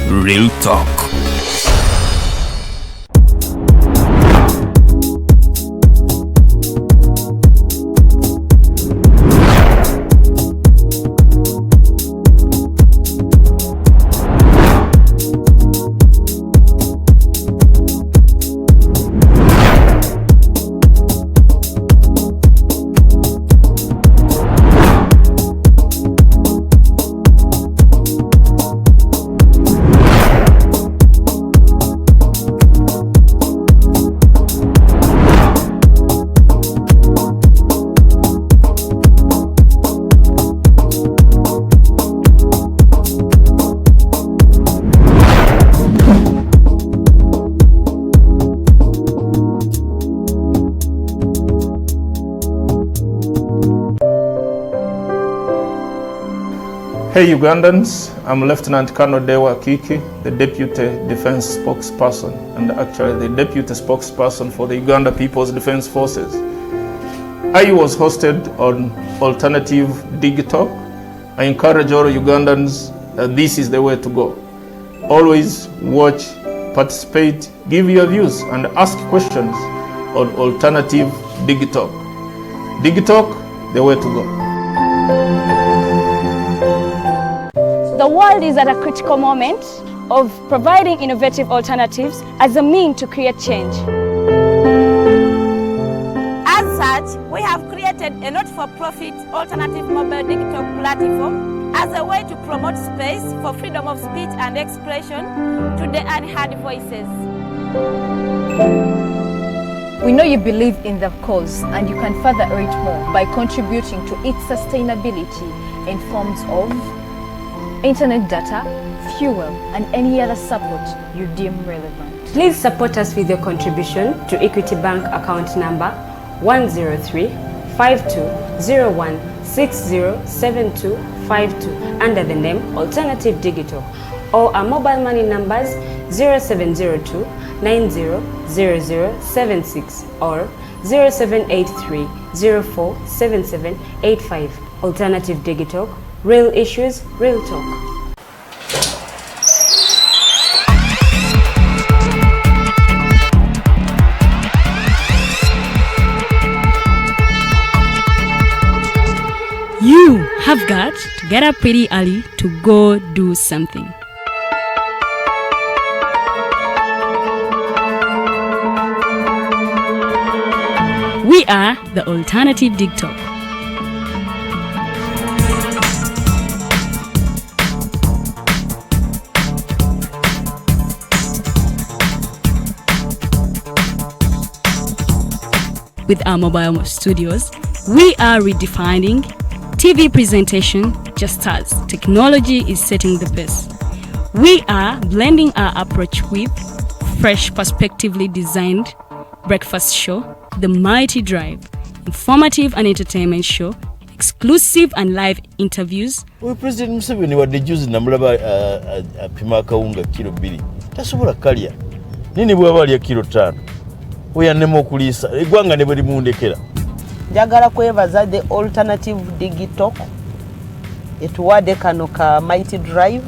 real talk. Hey Ugandans, I'm Lieutenant Colonel Dewa Kiki, the Deputy Defense Spokesperson and actually the Deputy Spokesperson for the Uganda People's Defense Forces. I was hosted on Alternative Dig Talk. I encourage all Ugandans that this is the way to go. Always watch, participate, give your views and ask questions on Alternative Dig Talk. Dig Talk, the way to go. The world is at a critical moment of providing innovative alternatives as a means to create change. As such, we have created a not-for-profit alternative mobile digital platform as a way to promote space for freedom of speech and expression to the unheard voices. We know you believe in the cause and you can further it more by contributing to its sustainability in forms of internet data, fuel, and any other support you deem relevant. Please support us with your contribution to Equity Bank account number 103-5201-607252 under the name Alternative Digital, or our mobile money numbers 0702 900076 or 0783 047785. Alternative Digital, real issues, real talk. You have got to get up pretty early to go do something. We are the Alternative Digital. With our mobile studios, we are redefining TV presentation just as technology is setting the pace. We are blending our approach with fresh, perspectively designed breakfast show, The Mighty Drive, informative and entertainment show, exclusive and live interviews. We President Museveni wadde juzi namulaba apima akawunga kilo 2 tasobola kalya nini bwaba alya kilo 5 oyannema okuliisa eggwanga ne bwe limundekera. Njagala kwebaza the Alternative Digital etuwadde kano ka Mighty Drive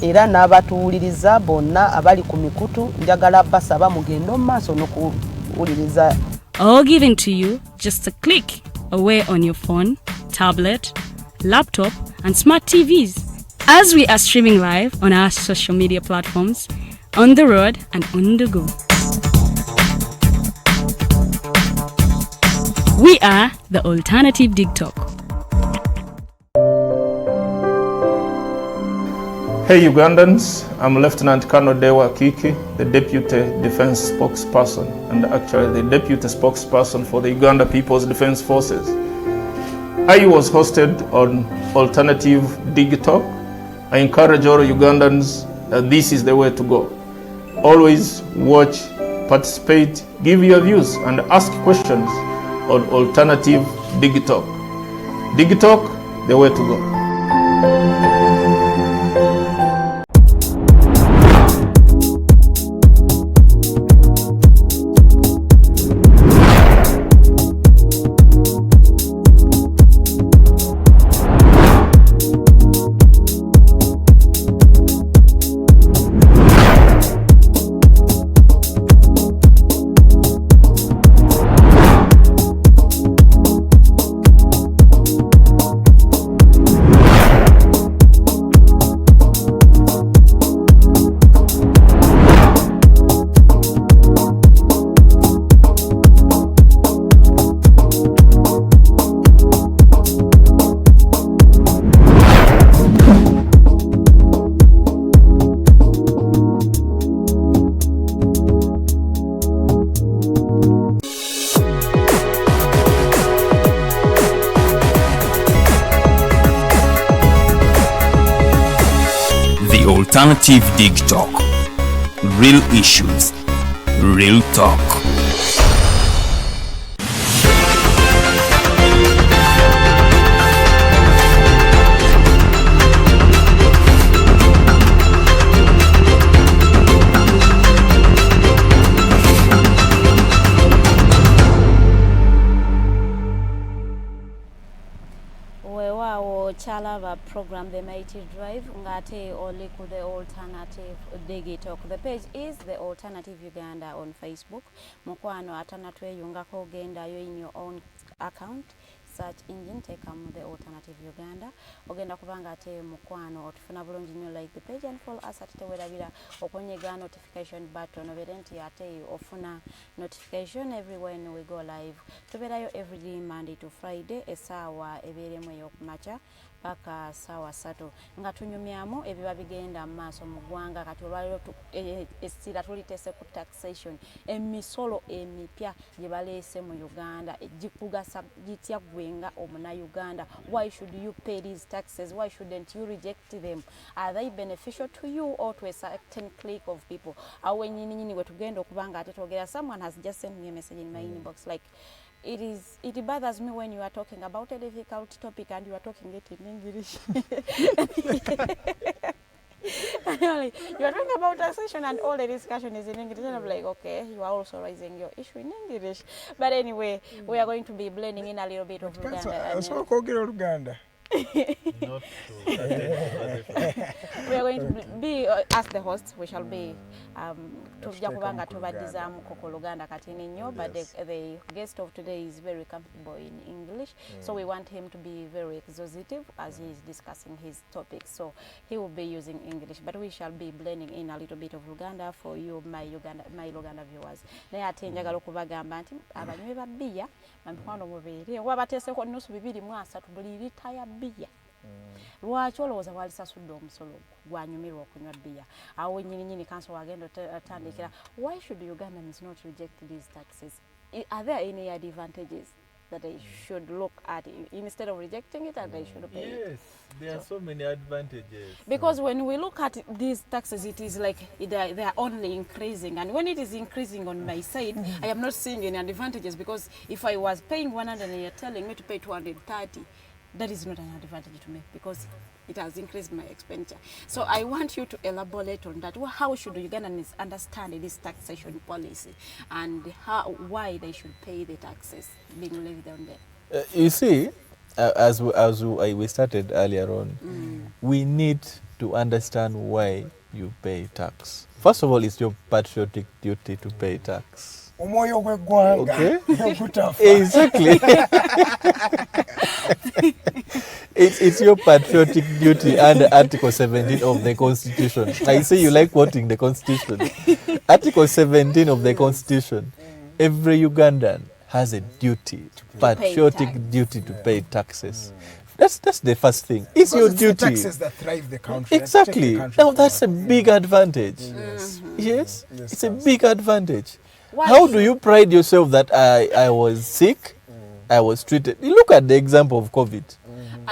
era n'abatuwuliriza bonna abali ku mikutu njagala basaba mugendo maaso n'okuwuliriza. All given to you just a click away on your phone, tablet, laptop and smart TVs as we are streaming live on our social media platforms, on the road and on the go. We are the Alternative Digital. Hey Ugandans, I'm Lieutenant Colonel Dewa Kiki, the Deputy Defense Spokesperson and actually the Deputy Spokesperson for the Uganda People's Defense Forces. I was hosted on Alternative Digital. I encourage all Ugandans that this is the way to go. Always watch, participate, give your views and ask questions on Alternative Digital. Digital, the way to go. Alternative Digital. Real issues, real talk. Chalava program the Mighty Drive ngate oli ku the Alternative Digital. The page is the Alternative Uganda on Facebook. Mukwano atana tweyungako genda yo in your own account. search engine tekamu the alternative Uganda ogenda kubanga ate mukwano otufuna bulungi nnyo like the page and follow us ate werabira okonyega notification button oberenti ate ofuna notification every when we go live tuberayo every day Monday to Friday esaawa eberemu eyokumacha paka sawa sato nga tunyumyamu ebiba bigenda maaso mu ggwanga kati olwaliro essira tulitese ku taxation emisolo emipya gye baleese mu Uganda gikugasa gitya gwenga omuna Uganda. Why should you pay these taxes? Why shouldn't you reject them? Are they beneficial to you or to a certain clique of people? Awe nyini we tugenda okubanga ate twogera. Someone has just sent me a message in my inbox like it bothers me when you are talking about a difficult topic and you are talking it in English. You are talking about taxation and all the discussion is in English and I'm like, okay, you are also raising your issue in English. But anyway, we are going to be blending in a little bit of Uganda. Not so. We are going to be as the hosts. We shall be tujja kubanga tubaddizamu koko Luganda katini nnyo, but the guest of today is very comfortable in English, so we want him to be very exhaustive as he is discussing his topic. So he will be using English, but we shall be blending in a little bit of Luganda for you, my Luganda viewers. Naye ate njagala okubagamba nti abanywi ba bbiya bamikwano mubeere wabateeseko nnusu 2.3 buli lita ya bbiya. Lwaki olowooza walisasudde omusolo gwanyumirwa okunywa bbiya? Awo nyini council wagenda atandikira. Why should Ugandans not reject these taxes? Are there any advantages that they should look at instead of rejecting it and they should pay it? Yes, there are so many advantages. Because when we look at these taxes, it is like they are only increasing. And when it is increasing on my side, I am not seeing any advantages, because if I was paying 100 and you're telling me to pay 230, that is not an advantage to me because it has increased my expenditure. So I want you to elaborate on that. How should Ugandans understand this taxation policy and why they should pay the taxes being levied on them? You see, as we started earlier on, we need to understand why you pay tax. First of all, it's your patriotic duty to pay tax. Okay? Exactly. It's your patriotic duty under Article 17 of the Constitution. I say you like quoting the Constitution. Article 17 of the Constitution. Every Ugandan has a duty, patriotic duty to pay taxes. That's the first thing. It's your duty. The taxes that thrive the country. Exactly. Now that's a big advantage. Yes, it's a big advantage. How do you pride yourself that I was sick, I was treated? You look at the example of COVID.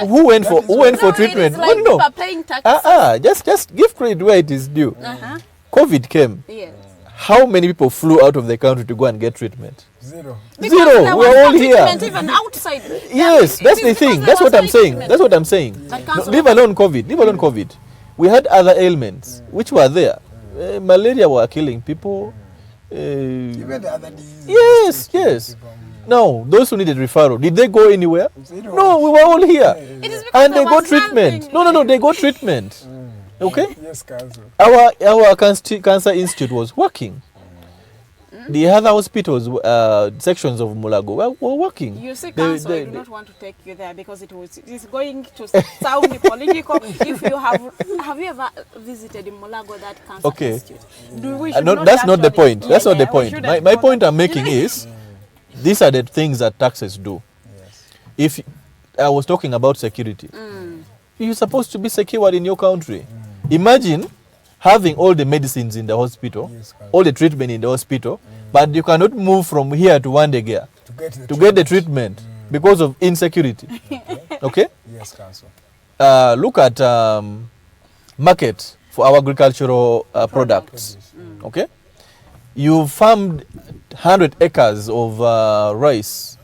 Who went for treatment? Like no. paying taxes. Just give credit where it is due. COVID came. Yes. How many people flew out of the country to go and get treatment? Zero. Because We're all here. Even outside. Yes, that's the thing. That's what I'm saying. That's what I'm saying. No, leave alone COVID. We had other ailments which were there. Malaria were killing people. Even the other diseases. Yes. Now, those who needed referral, did they go anywhere? Zero. No, we were all here. And they got treatment. No, they got treatment. Okay? Yes, Counsel. Our cancer institute was working. The other hospitals, sections of Mulago were working. You see, Counsel, I do not want to take you there because it is going to sound political. If you have you ever visited Mulago, that cancer institute? That's not the point. That's not the point. My point I'm making is, these are the things that taxes do. Yes. If I was talking about security, you're supposed to be secure in your country. Imagine having all the medicines in the hospital, all the treatment in the hospital, but you cannot move from here to Wandegea to get the treatment because of insecurity. Okay? Yes, Counsel. Look at market for our agricultural products. Okay? You farmed 100 acres of rice.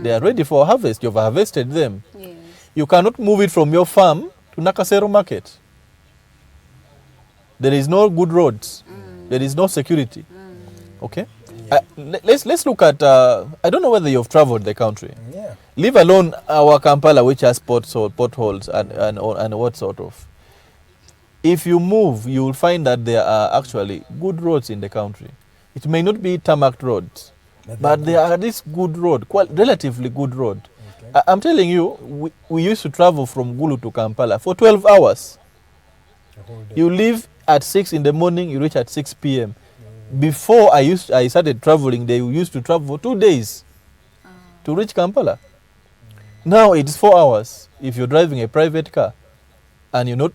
They are ready for harvest. You've harvested them. Yes. You cannot move it from your farm to Nakasero market. There is no good roads. There is no security. Okay? Let's look at, I don't know whether you've traveled the country. Yeah. Leave alone our Kampala, which has potholes and what sort of. If you move, you will find that there are actually good roads in the country. It may not be tarmac roads, but there are this good road, relatively good road. I'm telling you, we used to travel from Gulu to Kampala for 12 hours. You leave at 6 in the morning, you reach at 6 p.m. Before I started traveling, they used to travel for 2 days to reach Kampala. Now it's 4 hours if you're driving a private car and you're not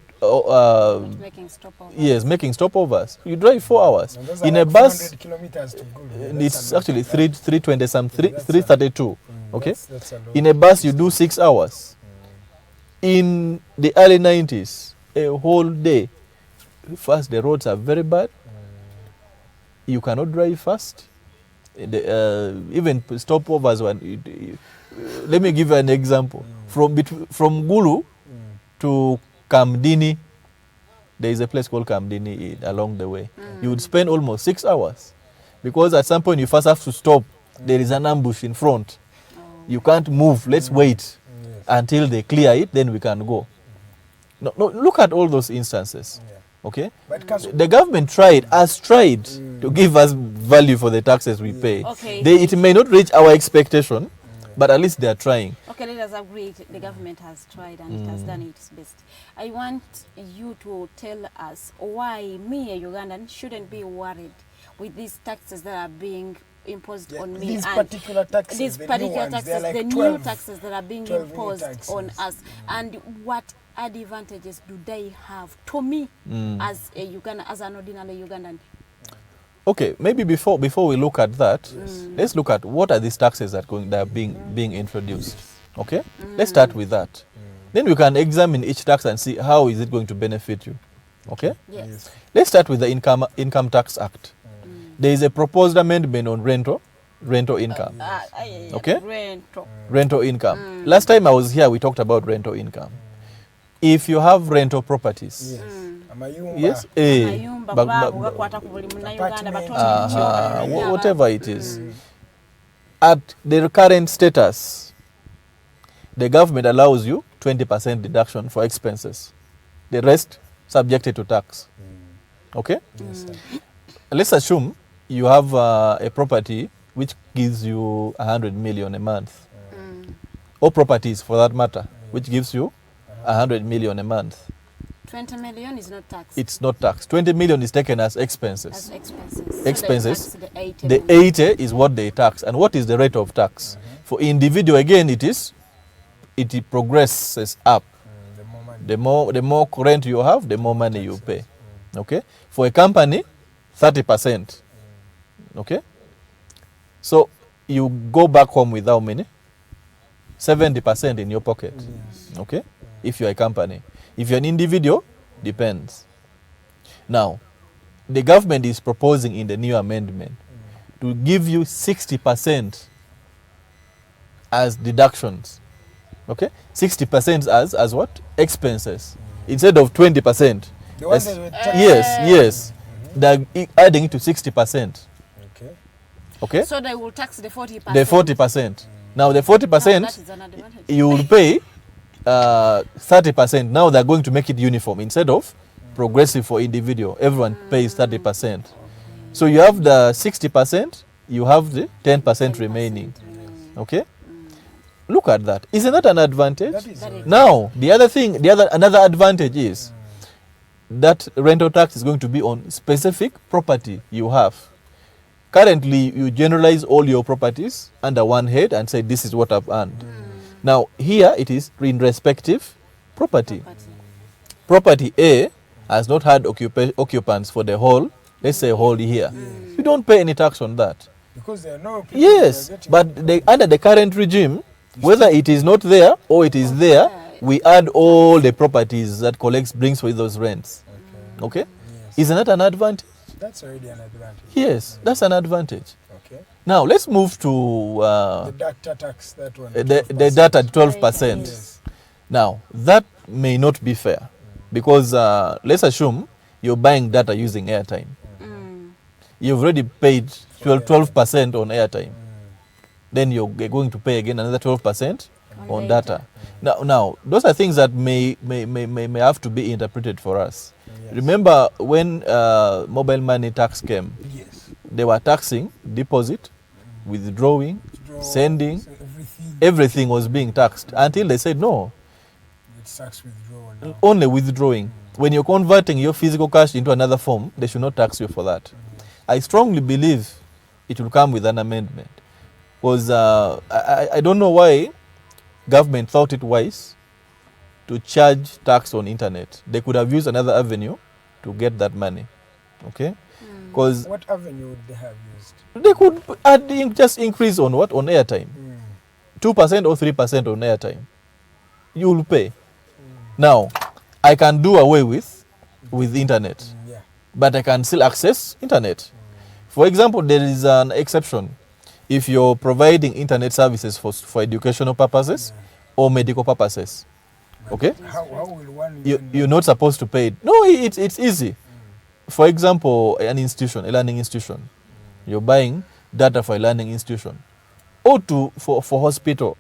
making stopovers. Yes, making stopovers. You drive 4 hours. In a bus, it's actually 332. Okay? That's in a bus, you do 6 hours. In the early 90s, a whole day. First, the roads are very bad. You cannot drive fast. Even stopovers. Let me give you an example. From Gulu to Kamdini, there is a place called Kamdini along the way. You would spend almost 6 hours because at some point you first have to stop. There is an ambush in front. You can't move. Let's wait until they clear it, then we can go. No, look at all those instances. Okay? The government has tried to give us value for the taxes we pay. Okay. It may not reach our expectation, but at least they are trying. Okay, let us agree the government has tried and it has done its best. I want you to tell us why me, a Ugandan, shouldn't be worried with these taxes that are being imposed on me. These particular taxes, the new taxes that are being imposed on us. And what advantages do they have to me as a Ugandan, as an ordinary Ugandan? Okay, maybe before we look at that, let's look at what are these taxes that are being introduced. Okay, let's start with that. Then we can examine each tax and see how is it going to benefit you. Okay. Yes. Let's start with the Income Tax Act. There is a proposed amendment on rental income. Okay. Rental income. Last time I was here, we talked about rental income. If you have rental properties. Yes, whatever it is. At the current status, the government allows you 20% deduction for expenses. The rest subjected to tax. Okay? Let's assume you have a property which gives you 100 million a month. Or properties for that matter, which gives you 100 million a month. 20 million is not taxed. It's not taxed. 20 million is taken as expenses. As expenses. Expenses. So the 80 is what they tax. And what is the rate of tax? For individual, again, it progresses up. The more rent you have, the more money you pay. Okay? For a company, 30%. Okay? So you go back home with how many? 70% in your pocket. Okay? If you're a company. If you're an individual, depends. Now, the government is proposing in the new amendment to give you 60% as deductions. Okay? 60% as what? Expenses. Instead of 20%. Yes. They're adding it to 60%. Okay? So they will tax the 40%. The 40%. Now the 40%, you will pay 30%. Now they're going to make it uniform. Instead of progressive for individual, everyone pays 30%. So you have the 60%, you have the 10% remaining. Okay? Look at that. Isn't that an advantage? Now, another advantage is that rental tax is going to be on specific property you have. Currently, you generalize all your properties under one head and say, this is what I've earned. Now, here it is in respective property. Property A has not had occupants for the whole, let's say, whole year. You don't pay any tax on that. Because there are no people. Yes, but under the current regime, whether it is not there or it is there, we add all the properties that brings with those rents. Okay? Isn't that an advantage? That's already an advantage. Yes, that's an advantage. Okay. Now let's move to the data tax. That one. The data 12%. Yes. Now that may not be fair because let's assume you're buying data using airtime. You've already paid 12% on airtime. Then you're going to pay again another 12% on data. Now those are things that may have to be interpreted for us. Yes. Remember when mobile money tax came, they were taxing deposit, withdrawing, sending, everything was being taxed until they said no. It's tax withdrawal now. Only withdrawing. When you're converting your physical cash into another form, they should not tax you for that. I strongly believe it will come with an amendment. Because I don't know why government thought it wise to charge tax on internet. They could have used another avenue to get that money. Okay? Because What avenue would they have used? they could just increase on what? On airtime. 2% or 3% on airtime. You will pay. Now, I can do away with internet, but I can still access internet. For example, there is an exception. If you're providing internet services for educational purposes or medical purposes, okay? How will one You're not supposed to pay it. No, it's easy. For example, an institution, a learning institution, you're buying data for a learning institution, or for hospital.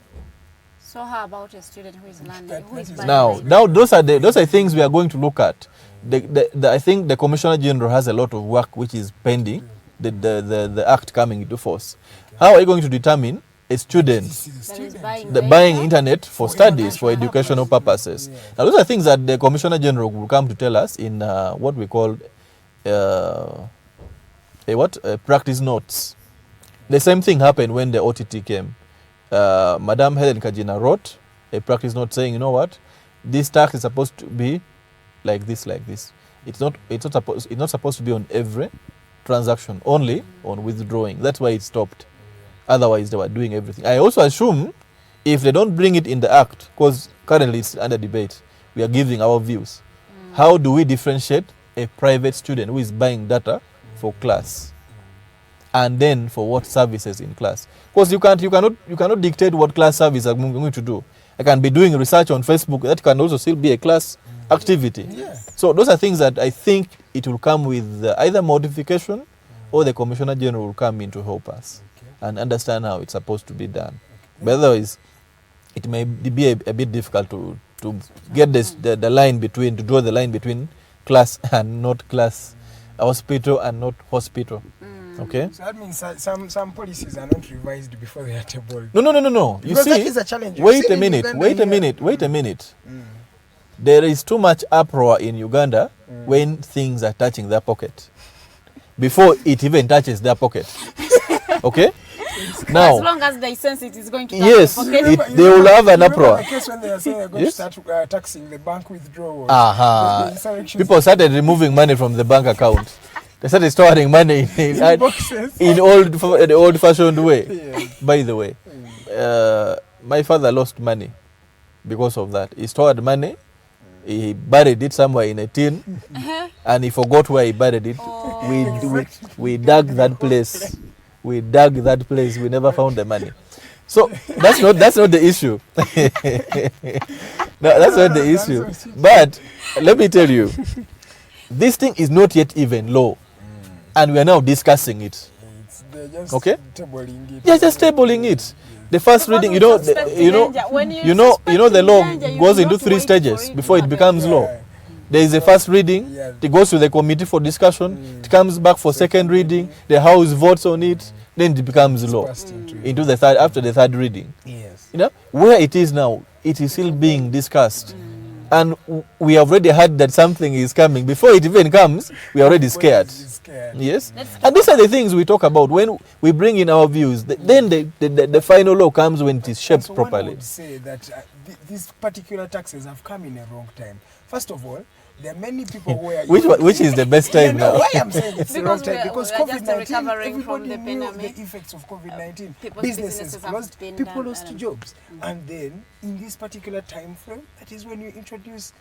So how about a student who is learning? Who is buying Now those are things we are going to look at. I think the Commissioner General has a lot of work which is pending. The act coming into force. How are you going to determine a student buying internet for studies, for educational purposes? Now those are things that the Commissioner General will come to tell us in what we call practice notes. The same thing happened when the OTT came. Madam Helen Kajina wrote a practice note saying, you know what, this tax is supposed to be like this. It's not supposed to be on every transaction, only on withdrawing. That's why it stopped. Otherwise, they were doing everything. I also assume if they don't bring it in the act, because currently it's under debate, we are giving our views. How do we differentiate a private student who is buying data for class, and then for what services in class? Because you cannot dictate what class service I'm going to do. I can be doing research on Facebook. That can also still be a class activity. So those are things that I think it will come with either modification or the Commissioner General will come in to help us and understand how it's supposed to be done. But otherwise, it may be a bit difficult to get the line between, to draw the line between class and not class, hospital and not hospital. Okay? So that means some policies are not revised before they are tabled. No. You Because see, that is a challenge. wait a minute. There is too much uproar in Uganda when things are touching their pocket, before it even touches their pocket. Okay? Now, as long as they sense it is going to touch yes, the pocket. they will have an uproar. The case when they are saying they're going to start taxing the bank withdrawals. People started removing money from the bank account. They started storing money in the old-fashioned way. Yes. By the way, my father lost money because of that. He stored money, he buried it somewhere in a tin, and he forgot where he buried it. We dug that place. We never found the money. So that's not the issue. No, that's not the issue. But let me tell you, this thing is not yet even law, and we are now discussing it. They're just okay? tabling it. They're just tabling it. The first reading, you know, the law goes into 3 stages before it becomes law. There is a first reading, it goes to the committee for discussion, it comes back for second reading, the House votes on it, then it becomes law into the third, after the third reading. Yes. You know, where it is now, it is still being discussed. And we have already heard that something is coming. Before it even comes, we are already scared. Yes? And these are the things we talk about when we bring in our views. Then the final law comes when it is shaped properly. One would say that these particular taxes have come in a wrong time. First of all, there are many people who are... which is the best time now? Why I'm saying it's the wrong time? Because COVID-19, everybody knew the effects of COVID-19. Businesses closed, people lost jobs. And then, in this particular time frame, that is when you introduce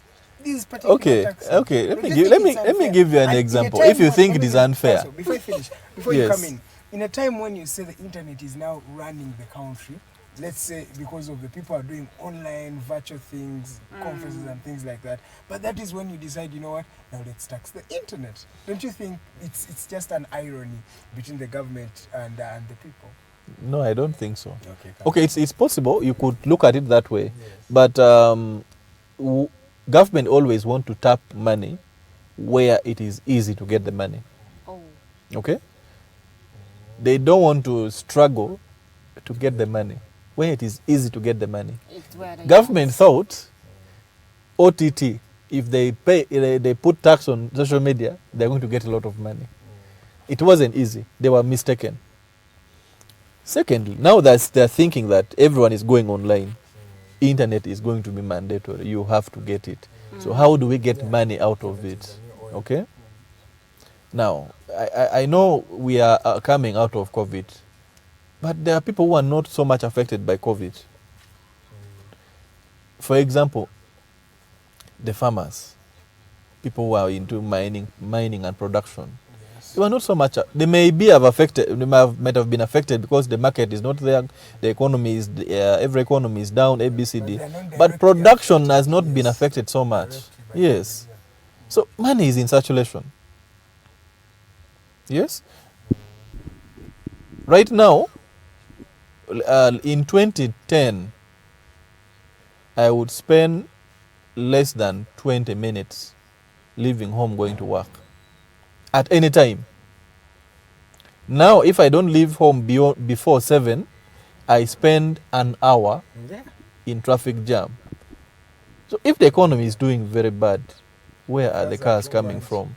these particular taxes. Okay. Let me give you an example. If you think it is unfair. Before I finish, before you come in a time when you say the internet is now running the country, let's say because of the people are doing online virtual things, conferences and things like that, but that is when you decide, you know what, now let's tax the internet. Don't you think it's just an irony between the government and the people? No, I don't think so. Okay, it's possible you could look at it that way, but government always want to tap money where it is easy to get the money. Okay? They don't want to struggle to get the money. when it is easy to get the money. Government thought OTT, if they put tax on social media, they're going to get a lot of money. It wasn't easy. They were mistaken. Secondly, now that they're thinking that everyone is going online, internet is going to be mandatory. You have to get it. So how do we get money out of it? Okay? Now, I know we are coming out of COVID, but there are people who are not so much affected by COVID. For example, the farmers, people who are into mining and production. They were not so much. They may be might have been affected because the market is not there. The economy is every economy is down. ABCD, but production has not been affected so much. Yes, so money is in circulation. Yes. Right now, in 2010, I would spend less than 20 minutes leaving home going to work at any time. Now, if I don't leave home before 7, I spend an hour in traffic jam. So if the economy is doing very bad, where are the cars coming from?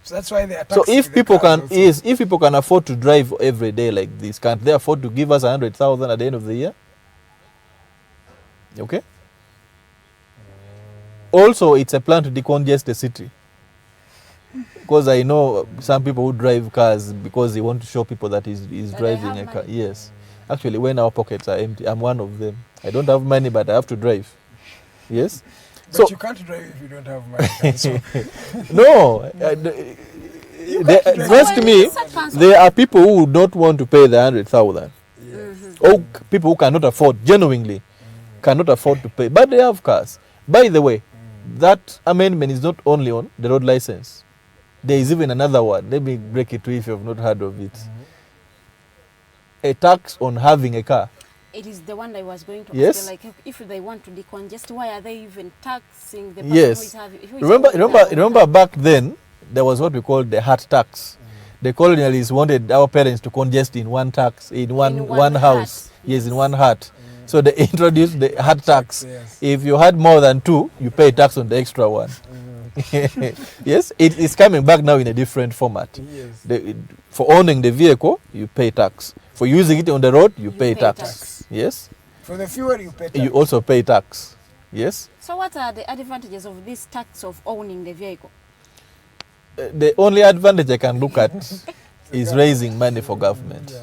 So that's why they are so taxing if people the cars if people can afford to drive every day like this, can't they afford to give us 100,000 at the end of the year? Okay. Also, it's a plan to decongest the city. Because I know some people who drive cars because they want to show people that he's driving a car. Yes. Actually, when our pockets are empty, I'm one of them. I don't have money, but I have to drive. Yes. But so you can't drive if you don't have money. So no. Trust me, there are people who don't want to pay the 100,000. Or people who cannot afford, genuinely cannot afford to pay, but they have cars. By the way, that amendment is not only on the road license. There is even another one. Let me break it to you if you have not heard of it. A tax on having a car. It is the one I was going to Yes. ask. Like, if they want to decongest, why are they even taxing the person Yes. who is having? Who is Remember back then, there was what we called the hat tax. The colonialists wanted our parents to congest in one tax, in one house. Yes, in one hat. So they introduced the hat tax. If you had more than 2, you pay tax on the extra one. Yes, it is coming back now in a different format. For owning the vehicle, you pay tax. For using it on the road, you pay tax. Yes. for the fuel, you pay tax. You also pay tax. Yes. So what are the advantages of this tax of owning the vehicle? The only advantage I can look at is raising money for government.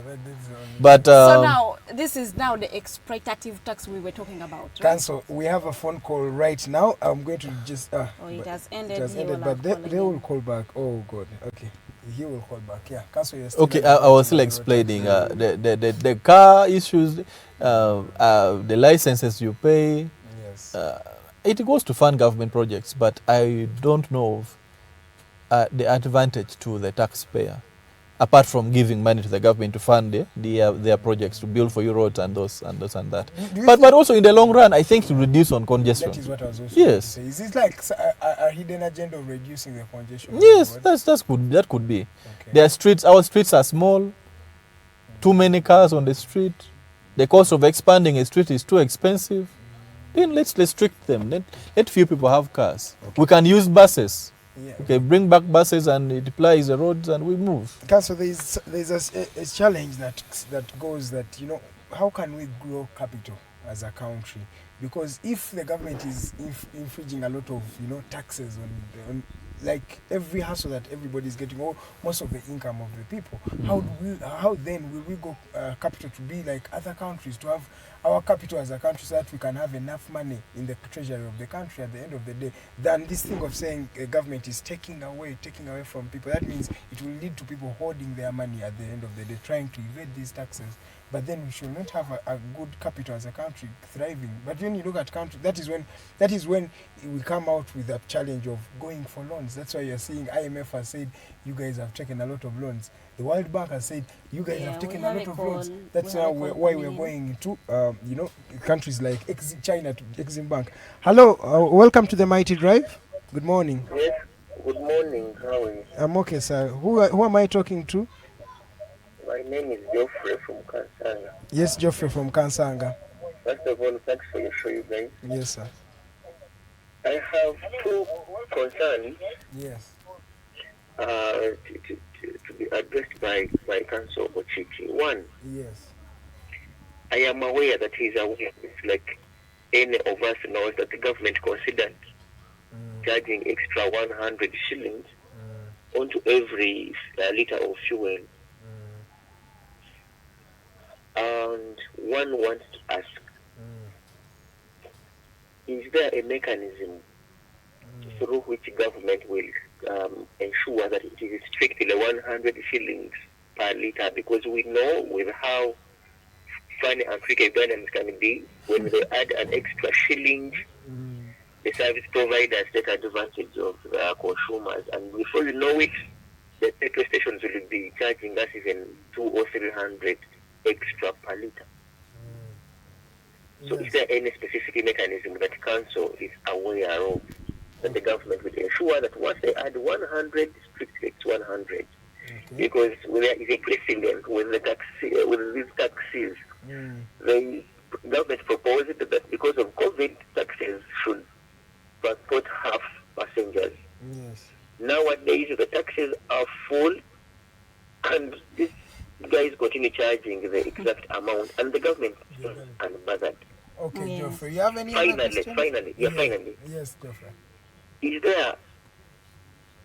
But so now, this is now the exploitative tax we were talking about. Right? Counsel, we have a phone call right now. I'm going to just... oh, it has ended. It has ended, but they will call back. Oh, God. Okay. He will call back. Yeah. Counsel, you're still... Okay, I was still explaining the car issues, the licenses you pay. Yes. It goes to fund government projects, but I don't know of the advantage to the taxpayer, apart from giving money to the government to fund their projects, to build for you roads and those and that. But also in the long run, I think to reduce on congestion. That is what I was also yes. going to say. Is it like a hidden agenda of reducing the congestion? Yes, that's good. That could be. Okay. There are streets. Our streets are small. Too many cars on the street. The cost of expanding a street is too expensive. Then let's restrict them. Let few people have cars. Okay. We can use buses. Yeah. Okay, bring back buses and it applies the roads and we move. Council, there's a challenge that goes that, you know, how can we grow capital as a country? Because if the government is infringing a lot of, you know, taxes on like every hustle that everybody is getting, or most of the income of the people, how then will we go capital to be like other countries, to have our capital as a country so that we can have enough money in the treasury of the country at the end of the day, than this thing of saying a government is taking away from people. That means it will lead to people hoarding their money at the end of the day, trying to evade these taxes. But then we should not have a good capital as a country thriving. But when you look at country, that is when we come out with a challenge of going for loans. That's why you're seeing IMF has said you guys have taken a lot of loans. The World Bank has said you guys have taken a lot of loans. That's why we're going to you know, countries like China to Exim Bank. Hello, welcome to the Mighty Drive. Good morning. Yes, good morning. How are you? I'm okay, sir. Who am I talking to? My My name is Geoffrey from Kansanga. Yes, Geoffrey from Kansanga. First of all, thanks for your show, you guys. Yes, sir. I have two concerns. Yes. To be addressed by Counsel Ocitti. One. Yes. I am aware that he's aware. It's like any of us knows that the government considered charging extra 100 shillings onto every liter of fuel. And one wants to ask, is there a mechanism through which government will ensure that it is strictly 100 shillings per liter? Because we know with how funny and tricky Ugandans can be, when they add an extra shilling, the service providers take advantage of the consumers, and before you know it, the petrol stations will be charging us even 200 or 300 extra per liter. So is there any specific mechanism that Council is aware of that the government will ensure that once they add 100, strictly it's 100? Because there is a precedent with the with these taxis. The government proposed that because of COVID, taxis should transport half passengers. Yes. Nowadays, the taxis are full, and these guys continue charging the exact amount, and the government is unbothered. Okay, Geoffrey, you have any Finally. Yes, Geoffrey. Is there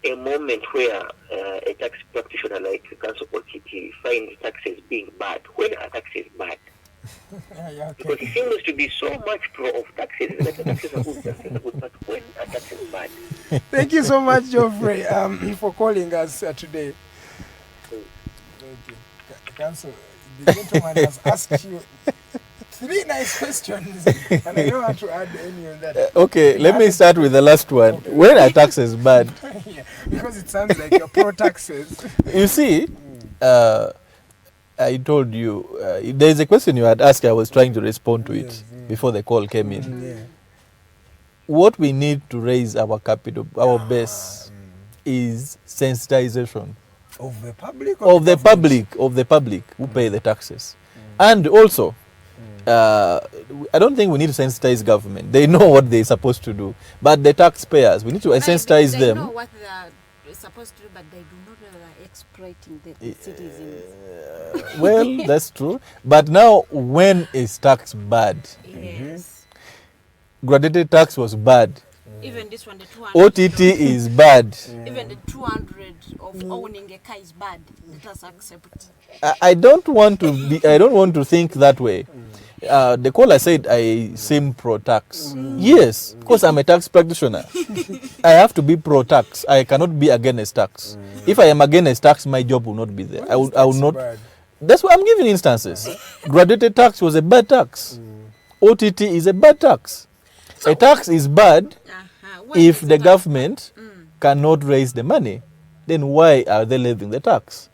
a moment where a tax practitioner like Counsel Ocitti finds taxes being bad? When are taxes bad? Because it seems to be so much pro of taxes. That the taxes are good, taxes are good, but when are taxes bad? Thank you so much, Geoffrey, for calling us today. Thank you. Counsel, the gentleman has asked you 3 nice questions, and I don't want to add any on that. Okay, let me start with the last one. Okay. When are taxes bad? Yeah, because it sounds like you're pro-taxes. You see, I told you, there's a question you had asked, I was trying to respond to it before the call came in. What we need to raise our capital, our base, is sensitization. Of the public? Of the public who pay the taxes. And also, I don't think we need to sensitize government. They know what they're supposed to do. But the taxpayers, we need to sensitize them. They know what they're supposed to do, but they do not know they're exploiting the citizens. Well, that's true. But now, when is tax bad? Yes. Graduated tax was bad. Even this one, the 200. OTT is bad. Even the 200 of owning a car is bad. Let us accept. I don't want to think that way. The caller said I seem pro-tax. Yes, because I'm a tax practitioner. I have to be pro-tax. I cannot be against tax. If I am against tax, my job will not be there. I will not. Bad? That's why I'm giving instances. Graduated tax was a bad tax. OTT is a bad tax. A tax is bad if the government cannot raise the money. Then why are they levying the tax?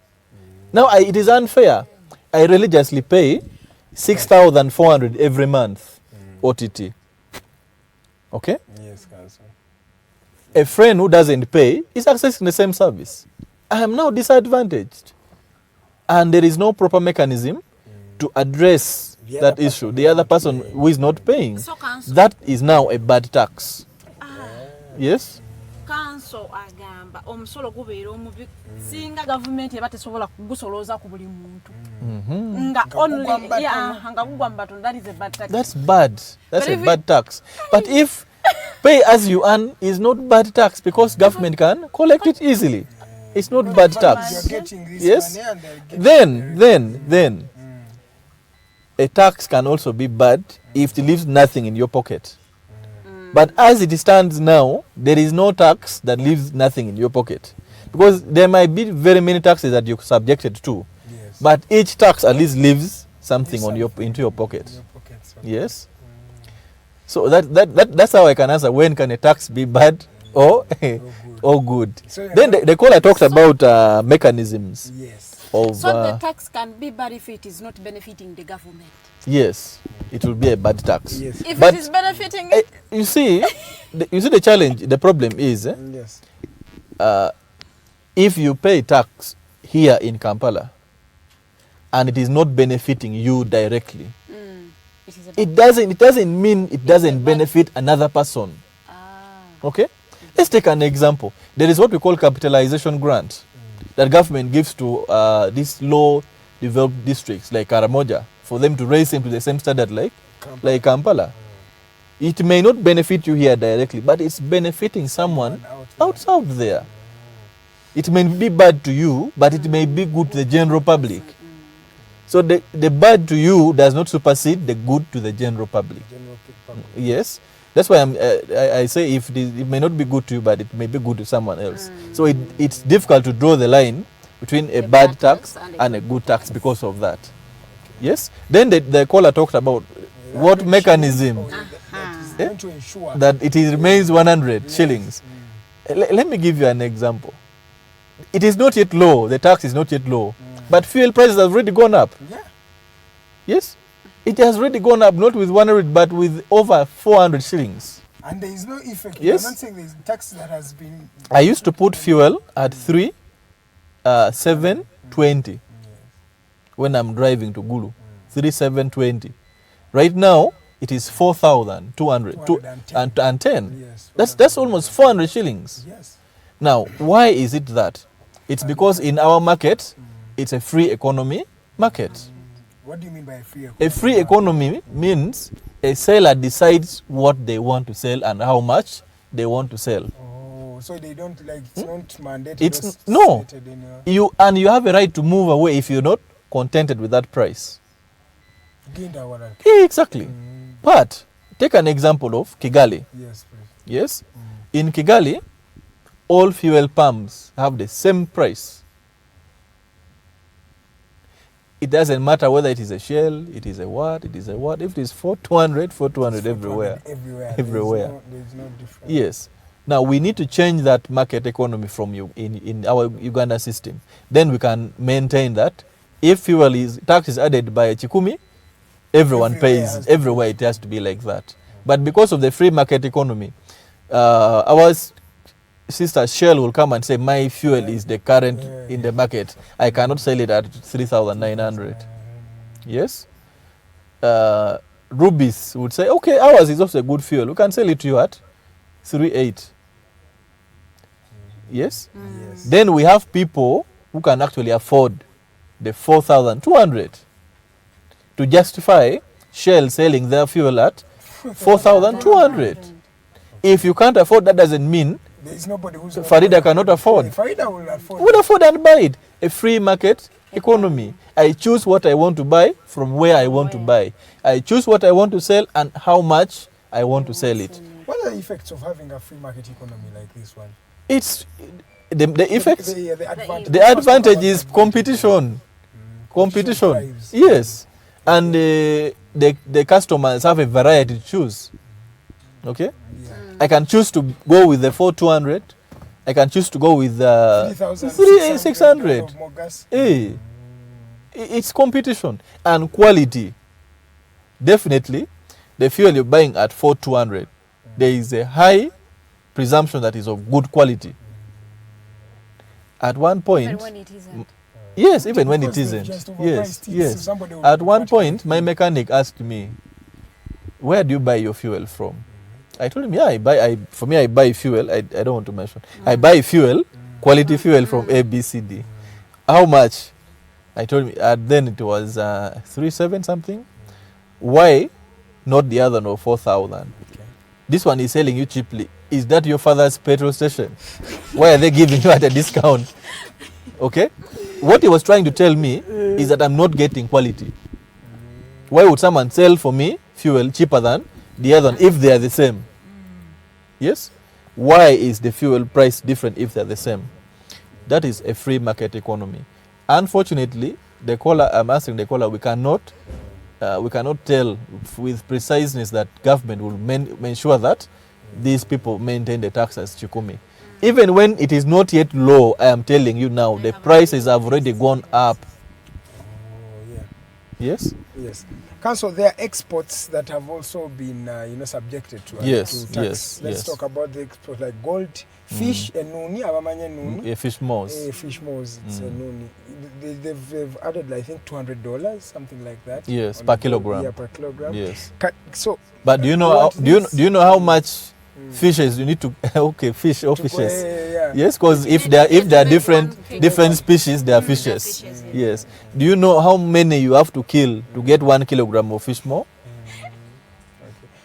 Now, it is unfair. I religiously pay 6,400 every month, OTT. Okay? Yes, Counsel. A friend who doesn't pay is accessing the same service. I am now disadvantaged. And there is no proper mechanism to address that issue. The other person who is not paying. So, that is now a bad tax. Yes? Counsel agamba omusolo gubeera omubi singa government eba tesobola kugusoloza ku buli muntu nga gugwa mbaton. That is a bad tax. That's bad. That's a bad tax. But if pay as you earn is not bad tax because government can collect it easily, it's not bad tax. Yes? Then a tax can also be bad if it leaves nothing in your pocket. But as it stands now, there is no tax that leaves nothing in your pocket. Because there might be very many taxes that you're subjected to. Yes. But each tax at least leaves something into your pocket. Yes? So that's how I can answer when can a tax be bad or good. So then the caller talked about mechanisms. Yes. So the tax can be bad if it is not benefiting the government. Yes, it will be a bad tax. Yes. If it is benefiting it, you see the challenge. The problem is, yes. If you pay tax here in Kampala, and it is not benefiting you directly, it doesn't mean it doesn't benefit another person. Okay? Let's take an example. There is what we call capitalization grant that government gives to these low developed districts like Karamoja for them to raise them to the same standard like Kampala. It may not benefit you here directly, but it's benefiting someone out there. It may be bad to you, but it may be good to the general public. So the bad to you does not supersede the good to the general public. Yes. That's why I say it may not be good to you, but it may be good to someone else. So it's difficult to draw the line between a bad tax and a good tax because of that. Yes. Then the caller talked about what mechanism that it remains 100 shillings. Let me give you an example. It is not yet low. The tax is not yet low, but fuel prices have already gone up. Yes. It has already gone up, not with 100, but with over 400 shillings. And there is no effect. Yes. You're not saying there's tax that has been... I used to put fuel at 3,720 when I'm driving to Gulu. 3,720. Right now, it is 4,210. Yes, that's almost 400 shillings. Yes. Now, why is it that? It's because in our market, it's a free economy market. What do you mean by a free economy? A free economy means a seller decides what they want to sell and how much they want to sell. Oh, so they don't it's not mandated. It's no. You have a right to move away if you're not contented with that price. Exactly. But take an example of Kigali. Yes, please. Yes. In Kigali, all fuel pumps have the same price. It doesn't matter whether it is a Shell, it is a what, it is a what. If it is 4,200 everywhere. Everywhere. There's no difference. Yes. Now we need to change that market economy from you in our Uganda system. Then we can maintain that. If tax is added by a Chikumi, everyone pays. Everywhere it has to be like that. But because of the free market economy, our sister Shell will come and say, my fuel is the current in the market. I cannot sell it at 3,900. Yes. Rubies would say, okay, ours is also a good fuel. We can sell it to you at 3,800. Yes. Then we have people who can actually afford the 4,200 to justify Shell selling their fuel at 4,200. If you can't afford, that doesn't mean there is nobody who's Farida cannot afford. Farida will afford. Would afford and buy it. A free market economy. I choose what I want to buy from where I want to buy. I choose what I want to sell and how much I want to sell it. What are the effects of having a free market economy like this one? It's the effects. The advantage is competition. Competition. Yes. And the customers have a variety to choose. Okay? I can choose to go with the 4,200. I can choose to go with 3,600. It's competition and quality. Definitely, the fuel you're buying at 4,200, there is a high presumption that is of good quality. At one point, even when it isn't. Yes, even when it isn't. Yes. At one point, my mechanic asked me, "Where do you buy your fuel from?" I told him, "Yeah, I buy fuel. I don't want to mention. I buy fuel, quality fuel from ABCD. How much?" I told him. Then it was 3,700 something. Why not the other? No, 4,000. This one is selling you cheaply. Is that your father's petrol station? Why are they giving you at a discount? Okay. What he was trying to tell me is that I'm not getting quality. Why would someone sell for me fuel cheaper than the other one if they are the same? Yes? Why is the fuel price different if they're the same? That is a free market economy. Unfortunately, I'm asking the caller, we cannot tell with preciseness that government will ensure that these people maintain the tax as Chikumi. Even when it is not yet low, I am telling you now, the prices have already gone up. Yes? Yes. Counsel, there are exports that have also been, subjected to Yes, to tax. yes, Let's yes. talk about the export like gold, fish, and nuni. Abamanya nuni. Fish moles. Fish moles. It's a nuni. They've added, I think, $200, something like that. Yes, per kilogram. Yeah, per kilogram. Yes. So, but do you know how much fishes you need to fish or fishes? Yes, because if there are different species, there are fishes. Yes. Do you know how many you have to kill to get 1 kilogram of fish more?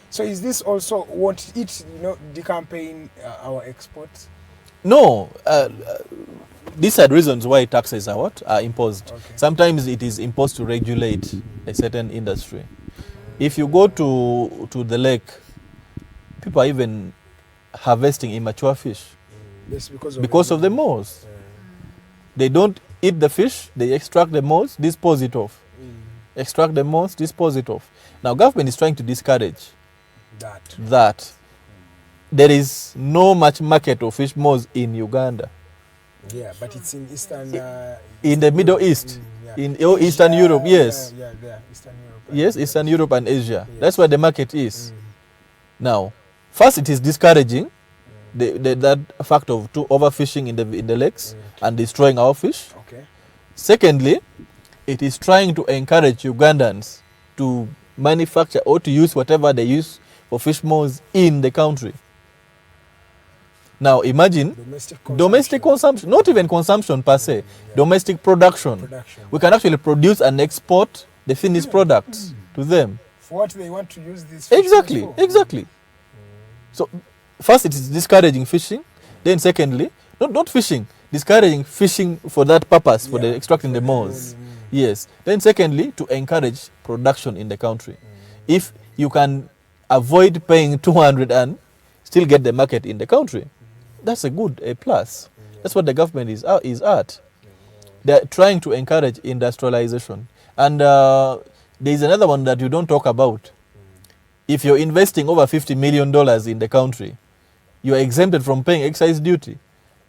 So is this also decampaign our exports? No. These are reasons why taxes are imposed. Okay. Sometimes it is imposed to regulate a certain industry. If you go to the lake, people are even harvesting immature fish. Yes, because of the moles. They don't eat the fish, they extract the moles, dispose it off. Extract the moles, dispose it off. Now government is trying to discourage that. There is no much market of fish moles in Uganda. Yeah, but it's in Eastern... in the Middle East. In Eastern Europe, yes. Eastern Europe. Yes, Eastern Europe and Asia. Yes. That's where the market is. Now, first it is discouraging that fact of overfishing in the lakes and destroying our fish. Okay. Secondly, it is trying to encourage Ugandans to manufacture or to use whatever they use for fish moles in the country. Now imagine domestic consumption, not even consumption per se, domestic production. We can actually produce and export the finished products to them. For what they want to use this fish for. Exactly. So first it is discouraging fishing, then secondly, not fishing, discouraging fishing for that purpose, for the extracting the moles. Yes. Then secondly, to encourage production in the country. If you can avoid paying 200 and still get the market in the country, that's a plus. That's what the government is at. They're trying to encourage industrialization. And there's another one that you don't talk about. If you're investing over $50 million in the country, you're exempted from paying excise duty.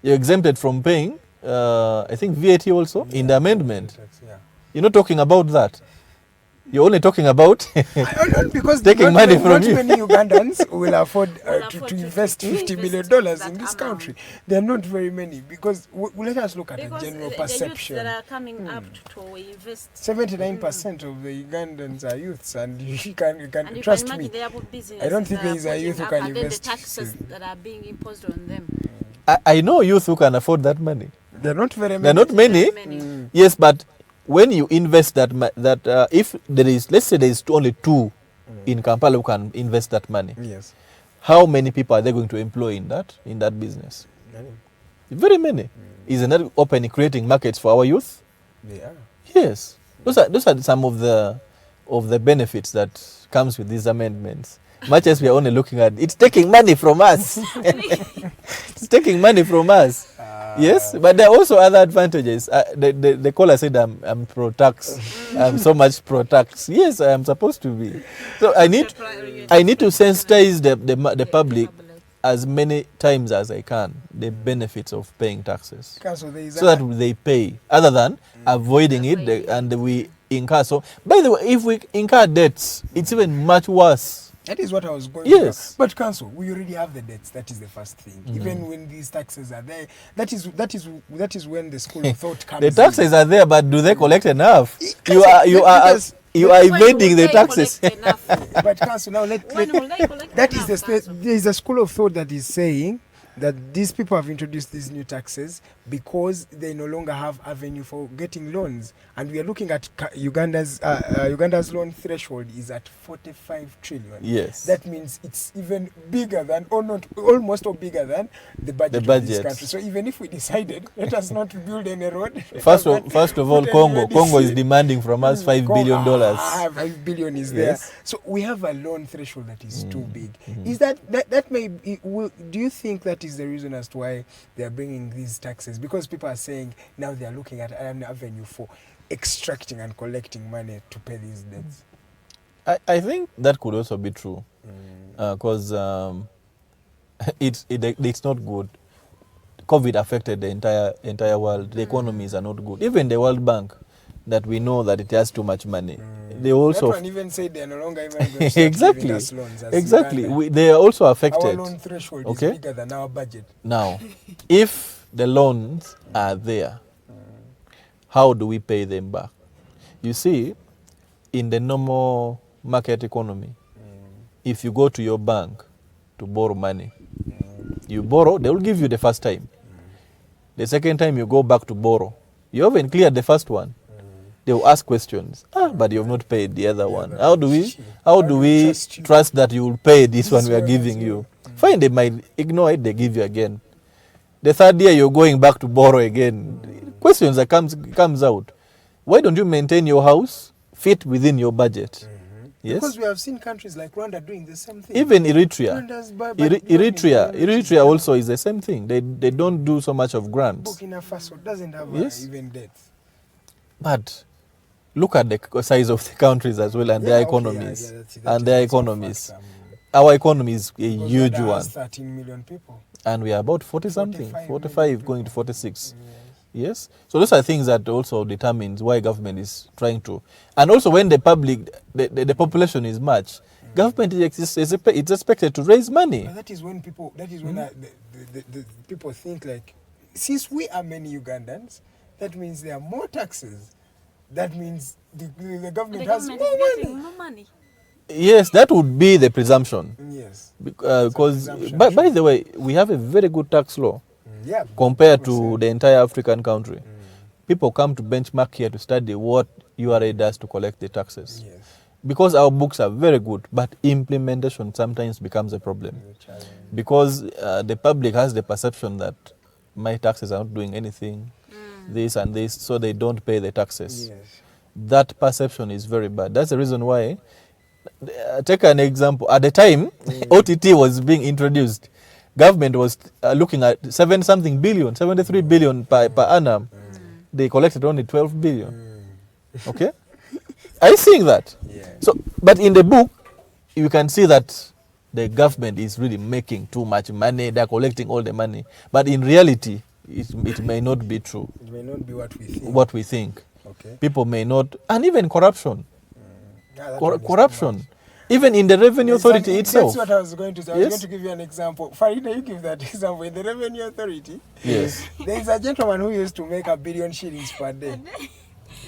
You're exempted from paying, I think, VAT also in the amendment. You're not talking about that. You're only talking about because taking money from you. Not many Ugandans will afford to invest $50 million in this country. There are not very many because let us look at the general perception. That are coming up to invest. 79% of the Ugandans are youths, and you can trust me. I don't think there is a youth who can invest. The taxes that are being imposed on them. I know youth who can afford that money. They're not very many. They're not many. Yes, but when you invest that if there is, let's say there is only 2 in Kampala who can invest that money. Yes. How many people are they going to employ in that business? Many. Very many. Isn't that opening, creating markets for our youth? Yeah. Yes. Those are some of the benefits that comes with these amendments. Much as we are only looking at it's taking money from us. It's taking money from us. Yes, but there are also other advantages. The caller said I'm pro-tax. I'm so much pro-tax. Yes, I am supposed to be. So I need to sensitize the public as many times as I can the benefits of paying taxes, so that they pay, other than avoiding it and we incur. So, by the way, if we incur debts, it's even much worse. That is what I was going to. But Counsel, we already have the debts. That is the first thing. Even when these taxes are there, that is when the school of thought comes in. The taxes are there, but do they collect enough? You are evading the taxes. But Counsel, now there is a school of thought that is saying that these people have introduced these new taxes because they no longer have avenue for getting loans, and we are looking at Uganda's loan threshold is at 45 trillion. Yes, that means it's even bigger than, or not almost, or bigger than the budget of this country. So even if we decided, let us not build any road. First of all, Congo is demanding from us $5 billion. $5 billion is there. So we have a loan threshold that is too big. Is that may be, do you think that is the reason as to why they are bringing these taxes? Because people are saying now they are looking at an avenue for extracting and collecting money to pay these debts. I think that could also be true, because it's not good. COVID affected the entire world. The economies are not good. Even the World Bank, that we know that it has too much money. they also that one even said they're no longer even going to start exactly giving us loans as exactly Uganda. they are also affected. Our loan threshold okay? is bigger than our budget. Now, if the loans are there, how do we pay them back? You see, in the normal market economy, if you go to your bank to borrow money, you borrow, they will give you the first time. The second time you go back to borrow, you haven't cleared the first one. They will ask questions. But you have not paid the other one. How do we trust that you will pay this one we are giving you? Fine, they might ignore it, they give you again. The third year you're going back to borrow again. Questions that comes out. Why don't you maintain your house fit within your budget? Yes? Because we have seen countries like Rwanda doing the same thing. Even Eritrea. Eritrea also is the same thing. They don't do so much of grants. Burkina Faso doesn't have even debts. But look at the size of the countries as well and their economies. Their economies. Our economy is a huge one. 13 million people. And we are about 45 going to 46. Yes. So those are things that also determines why government is trying to. And also when the population is much, government is expected to raise money. But that is when people the people think like, since we are many Ugandans, that means there are more taxes. That means the government has more money. Yes, that would be the presumption. Yes. Because, by the way, we have a very good tax law compared to the entire African country. People come to benchmark here to study what URA does to collect the taxes. Yes. Because our books are very good, but implementation sometimes becomes a problem. Because the public has the perception that my taxes are not doing anything, this and this, so they don't pay the taxes. Yes. That perception is very bad. That's the reason why. Take an example. At the time OTT was being introduced, government was looking at 73 billion per annum. They collected only 12 billion. Okay? Are you seeing that? Yeah. So, but in the book, you can see that the government is really making too much money. They're collecting all the money. But in reality, it may not be true. It may not be what we think. Okay. People may not, and even corruption. Corruption. Even in the revenue authority itself. That's what I was going to say. I was going to give you an example. Farida, you give that example. In the revenue authority, yes, there is a gentleman who used to make 1 billion shillings per day.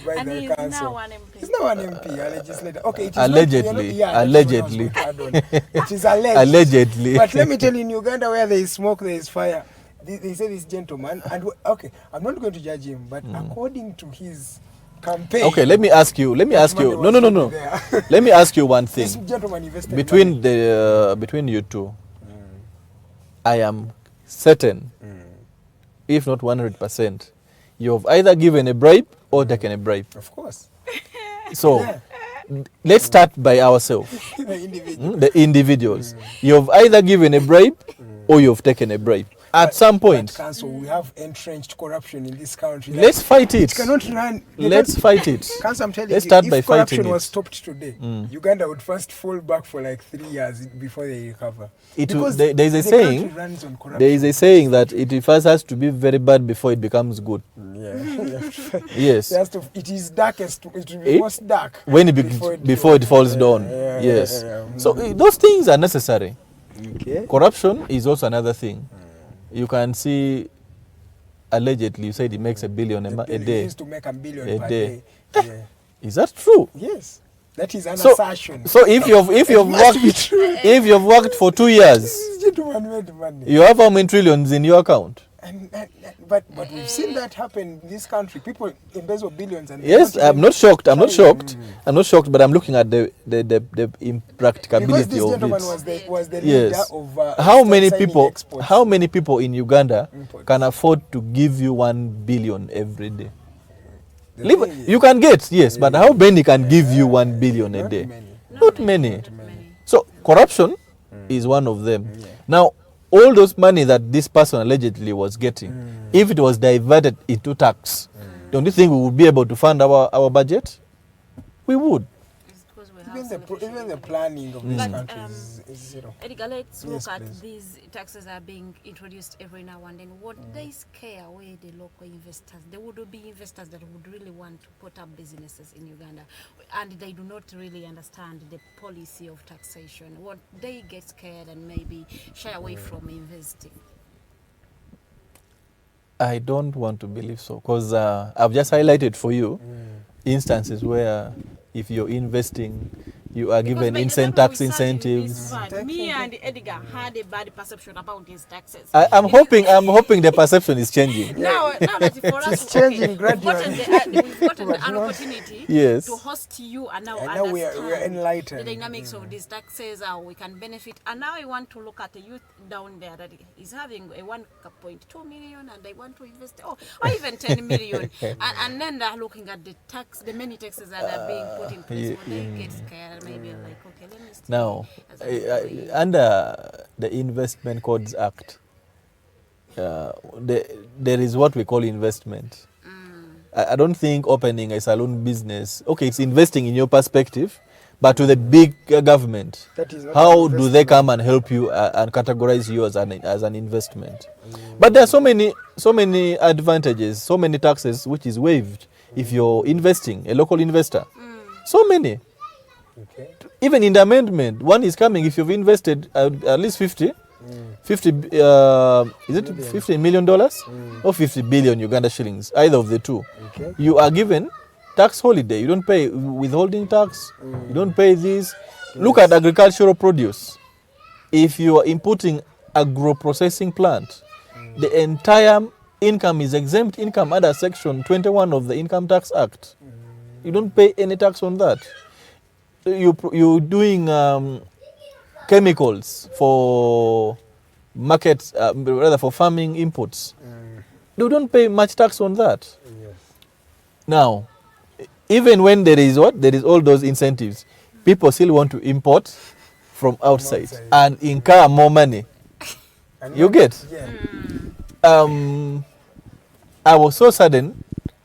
By and the council. Now an MP. He's now an MP, a legislator. Okay, it is allegedly. Allegedly. It is alleged. Allegedly. But let me tell you, in Uganda, where there is smoke, there is fire. They say this gentleman, and okay, I'm not going to judge him, but according to his campaign. Okay, let me ask you. No. Let me ask you one thing. This gentleman invested between you two, I am certain, if not 100%, you have either given a bribe or taken a bribe. Of course. So, let's start by ourselves. The individuals. You have either given a bribe or you have taken a bribe. At some point. Council, we have entrenched corruption in this country. Let's fight it. It cannot run. Let's fight it. Council, I'm telling Let's you, start by if fighting corruption it. was stopped today, Uganda would first fall back for like 3 years before they recover. There is a saying. There is a saying that it first has to be very bad before it becomes good. Yeah. Yes. It is darkest. It will be most dark when before it falls down. Yes. So those things are necessary. Okay. Corruption is also another thing. You can see, allegedly, you said he makes $1 billion a day. He used to make $1 billion per day. Yeah. Is that true? Yes. That is an assertion. So if you've worked for 2 years, you have how many trillions in your account? But we've seen that happen in this country. People embezzle billions. And yes, I'm not shocked. I'm not shocked, but I'm looking at the impracticability this of gentleman it. was the leader of how many people in Uganda can afford to give you 1 billion every day? You can get, yes, but how many can give you 1 billion a day? Not many. So corruption is one of them. Now, all those money that this person allegedly was getting, if it was diverted into tax, don't you think we would be able to fund our budget? We would. even the planning of this country is zero. Edgar, let's Yes, look at please. these taxes are being introduced every now and then. What they scare away the local investors? There would be investors that would really want to put up businesses in Uganda, and they do not really understand the policy of taxation. What they get scared and maybe shy away from investing. I don't want to believe so, because I've just highlighted for you instances where if you're investing, you are given tax incentives. Me and Edgar had a bad perception about these taxes. I'm hoping the perception is changing. Now that for us, It's changing gradually. We've gotten an opportunity Yes. to host you, and now we are enlightened. the dynamics of these taxes, how we can benefit. And now I want to look at the youth down there that is having a 1.2 million, and they want to invest, or even 10 million, and then they're looking at the many taxes that are being put in place. When they get scared, maybe like, okay, let me stay. Now, under the Investment Codes Act, there is what we call investment. I don't think opening a salon business, okay, it's investing in your perspective, but to the big government, how do they come and help you and categorize you as an investment? But there are so many advantages, so many taxes which is waived if you're investing, a local investor. So many. Okay. Even in the amendment, one is coming if you've invested at least 50 is it $50 million or 50 billion Uganda shillings, either of the two. Okay. You are given tax holiday. You don't pay withholding tax. You don't pay this. Look at agricultural produce. If you are inputting agro-processing plant, the entire income is exempt income under Section 21 of the Income Tax Act. You don't pay any tax on that. You're doing chemicals for markets, rather for farming inputs. You don't pay much tax on that. Yes. Now, even when there is all those incentives, people still want to import from outside and incur more money. You get? Yeah. I was so saddened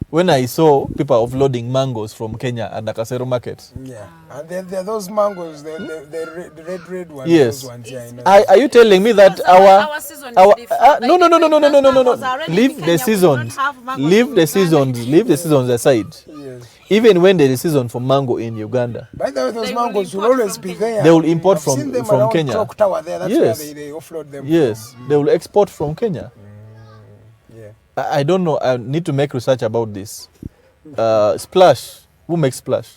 when I saw people offloading mangoes from Kenya at the Kasero market. Yeah. And then there are those mangoes, the red ones. Yes. Those ones, yeah, I know. Are you telling me that our season is different. no. Leave the seasons. Leave the seasons aside. Yes. Even when there is season for mango in Uganda, By the way, those mangoes will always be there. they will import I've seen them from around Kenya. Clock Tower there. That's Yes. where they offload them. Yes, they will export from Kenya. Yeah. I don't know. I need to make research about this. Splash. Who makes Splash?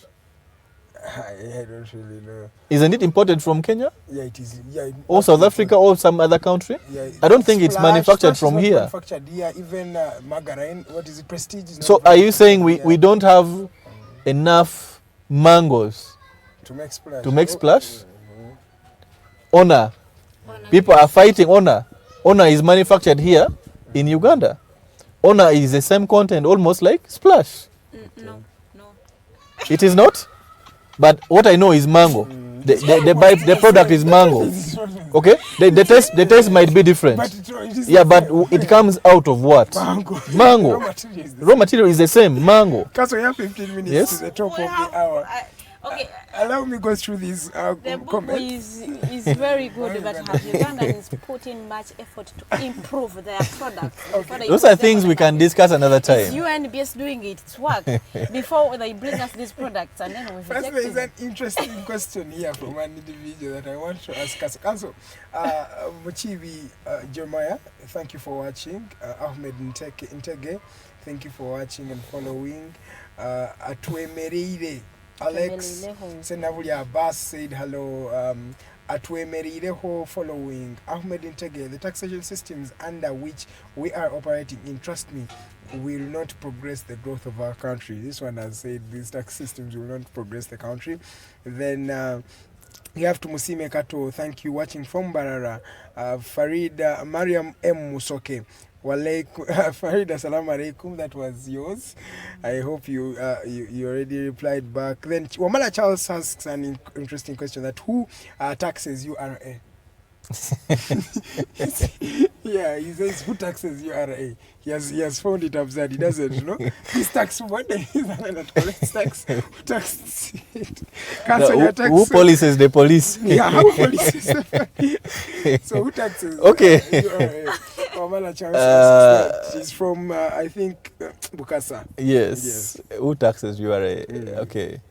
I don't really know. Isn't it imported from Kenya? Yeah, it is. Yeah, Or South Africa or some other country? Yeah, I don't think it's Splash manufactured is from not here. Manufactured here. Even margarine. What is it? Prestige. Is So not are you saying manufactured we don't have enough mangoes to make Splash? to make Splash? Honor. People are fighting Honor. Honor is manufactured here in Uganda. Honor is the same content almost like Splash. No. It is not? But what I know is mango. The product is mango. Okay? The taste might be different. But it is Yeah, but it comes out of what? Mango. Raw material is the same, mango. Counsel, you have 15 minutes Yes? to the top of the hour. Okay. Allow me go through these The book comments. is very good, but have Ugandans put in much effort to improve their products? before they Those put are them things on we the can market? discuss another Is time. UNBS doing its work before they bring us these products, and then we First, reject there is them? an interesting question here from an individual that I want to ask us. Counsel, Muchibi Jeremiah, thank you for watching. Ahmed Ntege, thank you for watching and following. Atwemereire, Alex Senabuli Abbas said hello. Atwemereireho following. Ahmed Ntege, the taxation systems under which we are operating in, trust me, will not progress the growth of our country. This one has said these tax systems will not progress the country. Then you have to Musime Kato, thank you, watching from Barara. Farida, Mariam M. Musoke. Farida, salam alaikum, that was yours. I hope you already replied back. Then Wamala Charles asks an interesting question, that who taxes URA? Yeah, he says, who taxes URA? He has found it absurd. He doesn't, you know. This tax, what the is that collects tax? Who taxes it? Cancel your tax. Who polices the police? Yeah, how polices the So who taxes Okay. URA? Omala Charles she's from, I think, Bukasa. Yes. Who taxes URA? Okay.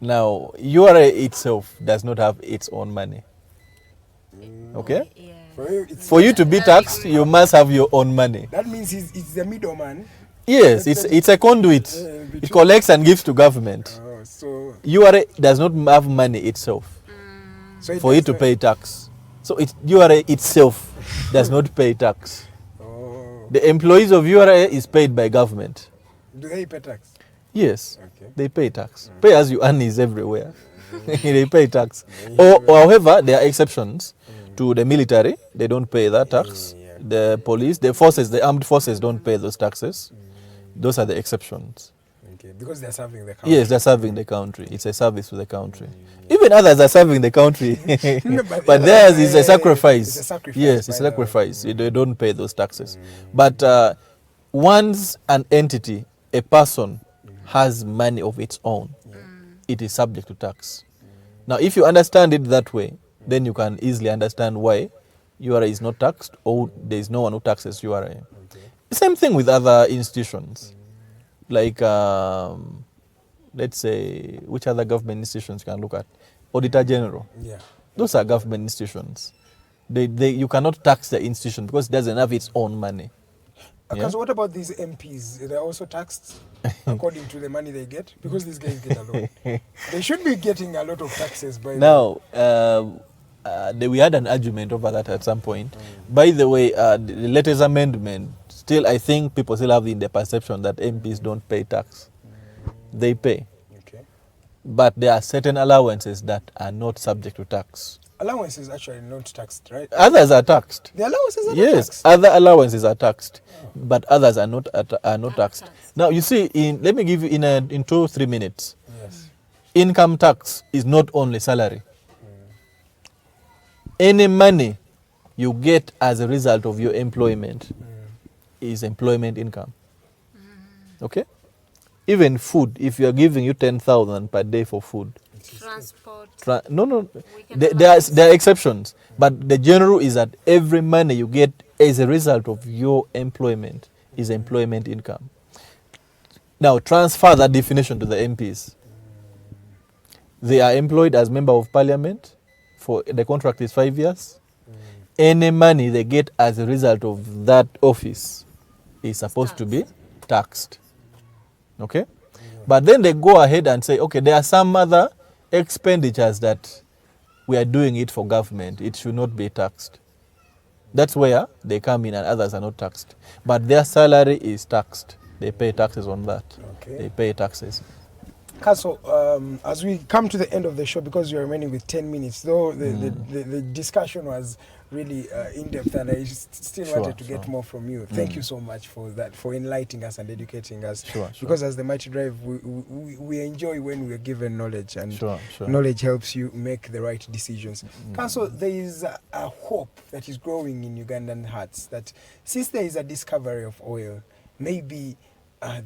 Now, URA itself does not have its own money. Okay? For you to be taxed, you must have your own money. That means it's the middleman. Yes, it's a conduit. It collects and gives to government. So URA does not have money itself So for you to pay tax. So URA itself does not pay tax. The employees of URA is paid by government. Do they pay tax? Yes, they pay tax. Pay as you earn is everywhere. They pay tax. Or however, there are exceptions to the military. They don't pay that tax. The police, the forces, the armed forces don't pay those taxes. Those are the exceptions. Okay, because they're serving the country. Yes, they're serving the country. It's a service to the country. Even others are serving the country. But theirs is a sacrifice. It's a sacrifice. Yes, it's a sacrifice. They don't pay those taxes. But once an entity, a person, has money of its own, it is subject to tax. Now, if you understand it that way, then you can easily understand why URA is not taxed or there is no one who taxes URA. Same thing with other institutions. Like, let's say, which other government institutions you can look at? Auditor General. Yeah. Those are government institutions. You cannot tax the institution because it doesn't have its own money. Because what about these MPs? They're also taxed according to the money they get? Because these guys get a lot. They should be getting a lot of taxes by now. We had an argument over that at some point. By the way, the latest amendment, still I think people still have in the perception that MPs don't pay tax. They pay. Okay. But there are certain allowances that are not subject to tax. Allowances actually not taxed, right? Others are taxed. The allowances are not yes, taxed? other allowances are taxed, but others are not taxed. Now you see, let me give you in 2-3 minutes. Yes. Income tax is not only salary. Any money you get as a result of your employment is employment income. Okay? Even food, if you are giving you 10,000 per day for food. Transport. No. There are exceptions. But the general is that every money you get as a result of your employment is employment income. Now transfer that definition to the MPs. They are employed as member of parliament. For the contract is 5 years. Any money they get as a result of that office is supposed to be taxed. Okay? But then they go ahead and say, okay, there are some other expenditures that we are doing it for government. It should not be taxed. That's where they come in and others are not taxed. But their salary is taxed. They pay taxes on that. Okay. They pay taxes. Counsel, as we come to the end of the show, because you're remaining with 10 minutes, though the discussion was really in-depth and I still wanted to get more from you. Thank you so much for that, for enlightening us and educating us. Because as the Mighty Drive, we enjoy when we are given knowledge, and knowledge helps you make the right decisions. Counsel, there is a hope that is growing in Ugandan hearts that since there is a discovery of oil, maybe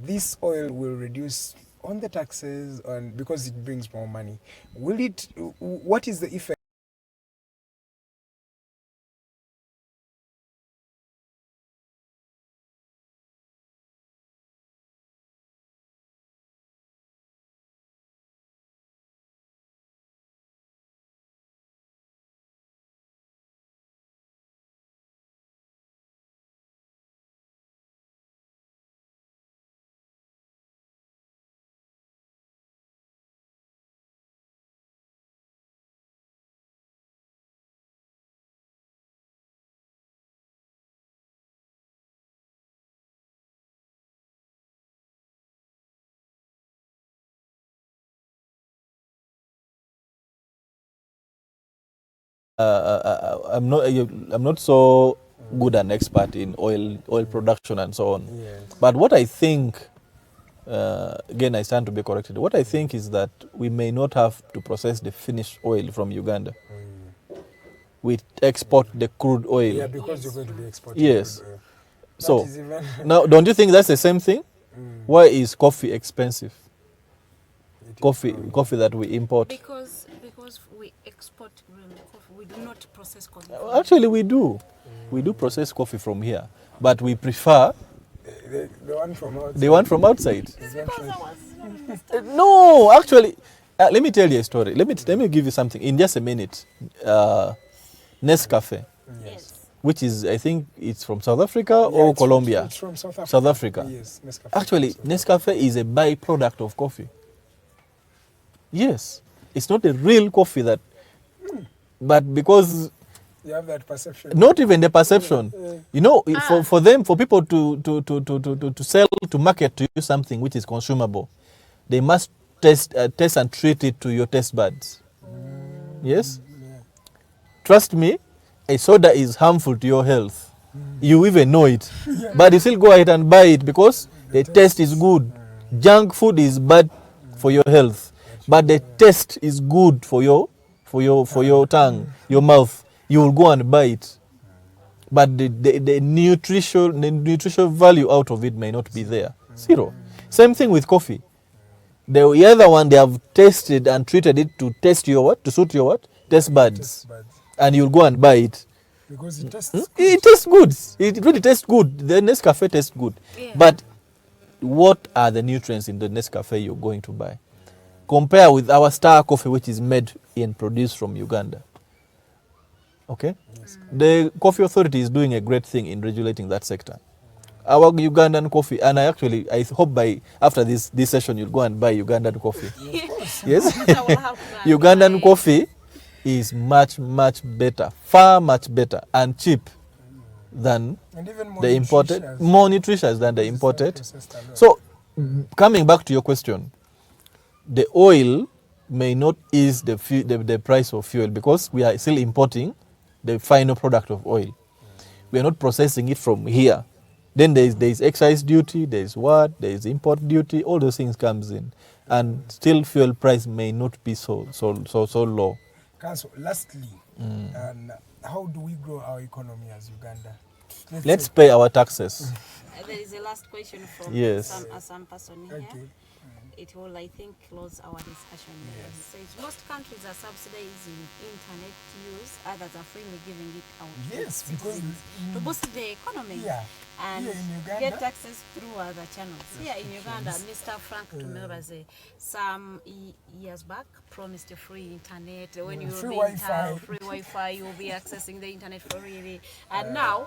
this oil will reduce on the taxes, and because it brings more money. What is the effect? I'm not so good an expert in oil production and so on. But what I think, again, I stand to be corrected. What I think is that we may not have to process the finished oil from Uganda. we export the crude oil. Yeah, because you're going to be exporting yes. crude oil. So now, don't you think that's the same thing? Why is coffee expensive? Coffee that we import. Because we export real coffee. We do not process coffee. Actually, we do. We do process coffee from here, but we prefer the one from outside. The one from outside. No, actually, let me tell you a story. Let me give you something in just a minute. Nescafe. Yes. Which is, I think it's from South Africa or Colombia. It's from South Africa. South Africa. Yes, Nescafe. Actually, Nescafe is a byproduct of coffee. Yes, it's not a real coffee that, but because you have that perception. Not even the perception. You know, for them, for people to sell, to market to you something which is consumable, they must test and treat it to your taste buds. Yes. Trust me, a soda is harmful to your health. You even know it, but you still go ahead and buy it because the taste is good. Junk food is bad for your health, but the taste is good for your tongue, your mouth. You will go and buy it, but the nutritional value out of it may not be there. Zero. Same thing with coffee. The other one, they have tested and treated it to test your what? To suit your what? Taste buds. And you'll go and buy it. Because it tastes good. It tastes good. It really tastes good. The Nescafe tastes good. Yeah. But what are the nutrients in the Nescafe you're going to buy? Compare with our Star coffee, which is made and produced from Uganda. Okay? Yes. The Coffee Authority is doing a great thing in regulating that sector. Our Ugandan coffee, and I hope after this session you'll go and buy Ugandan coffee. Yes? Ugandan coffee is much better, far much better and cheap than the imported, more nutritious than the imported. So, coming back to your question, the oil may not ease the price of fuel because we are still importing the final product of oil. We are not processing it from here. Then there is excise duty, there is import duty, all those things comes in. And still fuel price may not be so low. Counsel, lastly, how do we grow our economy as Uganda? Let's pay our taxes. There is a last question from some person here. Okay. It will, I think, close our discussion. Yes. It says most countries are subsidizing internet use, others are freely giving it out. Yes, because to boost the economy and get access through other channels. Here in Uganda, Mr. Frank Tumeraze, some years back, promised a free internet. When you will be in town, free Wi-Fi, you will be accessing the internet for really. And now,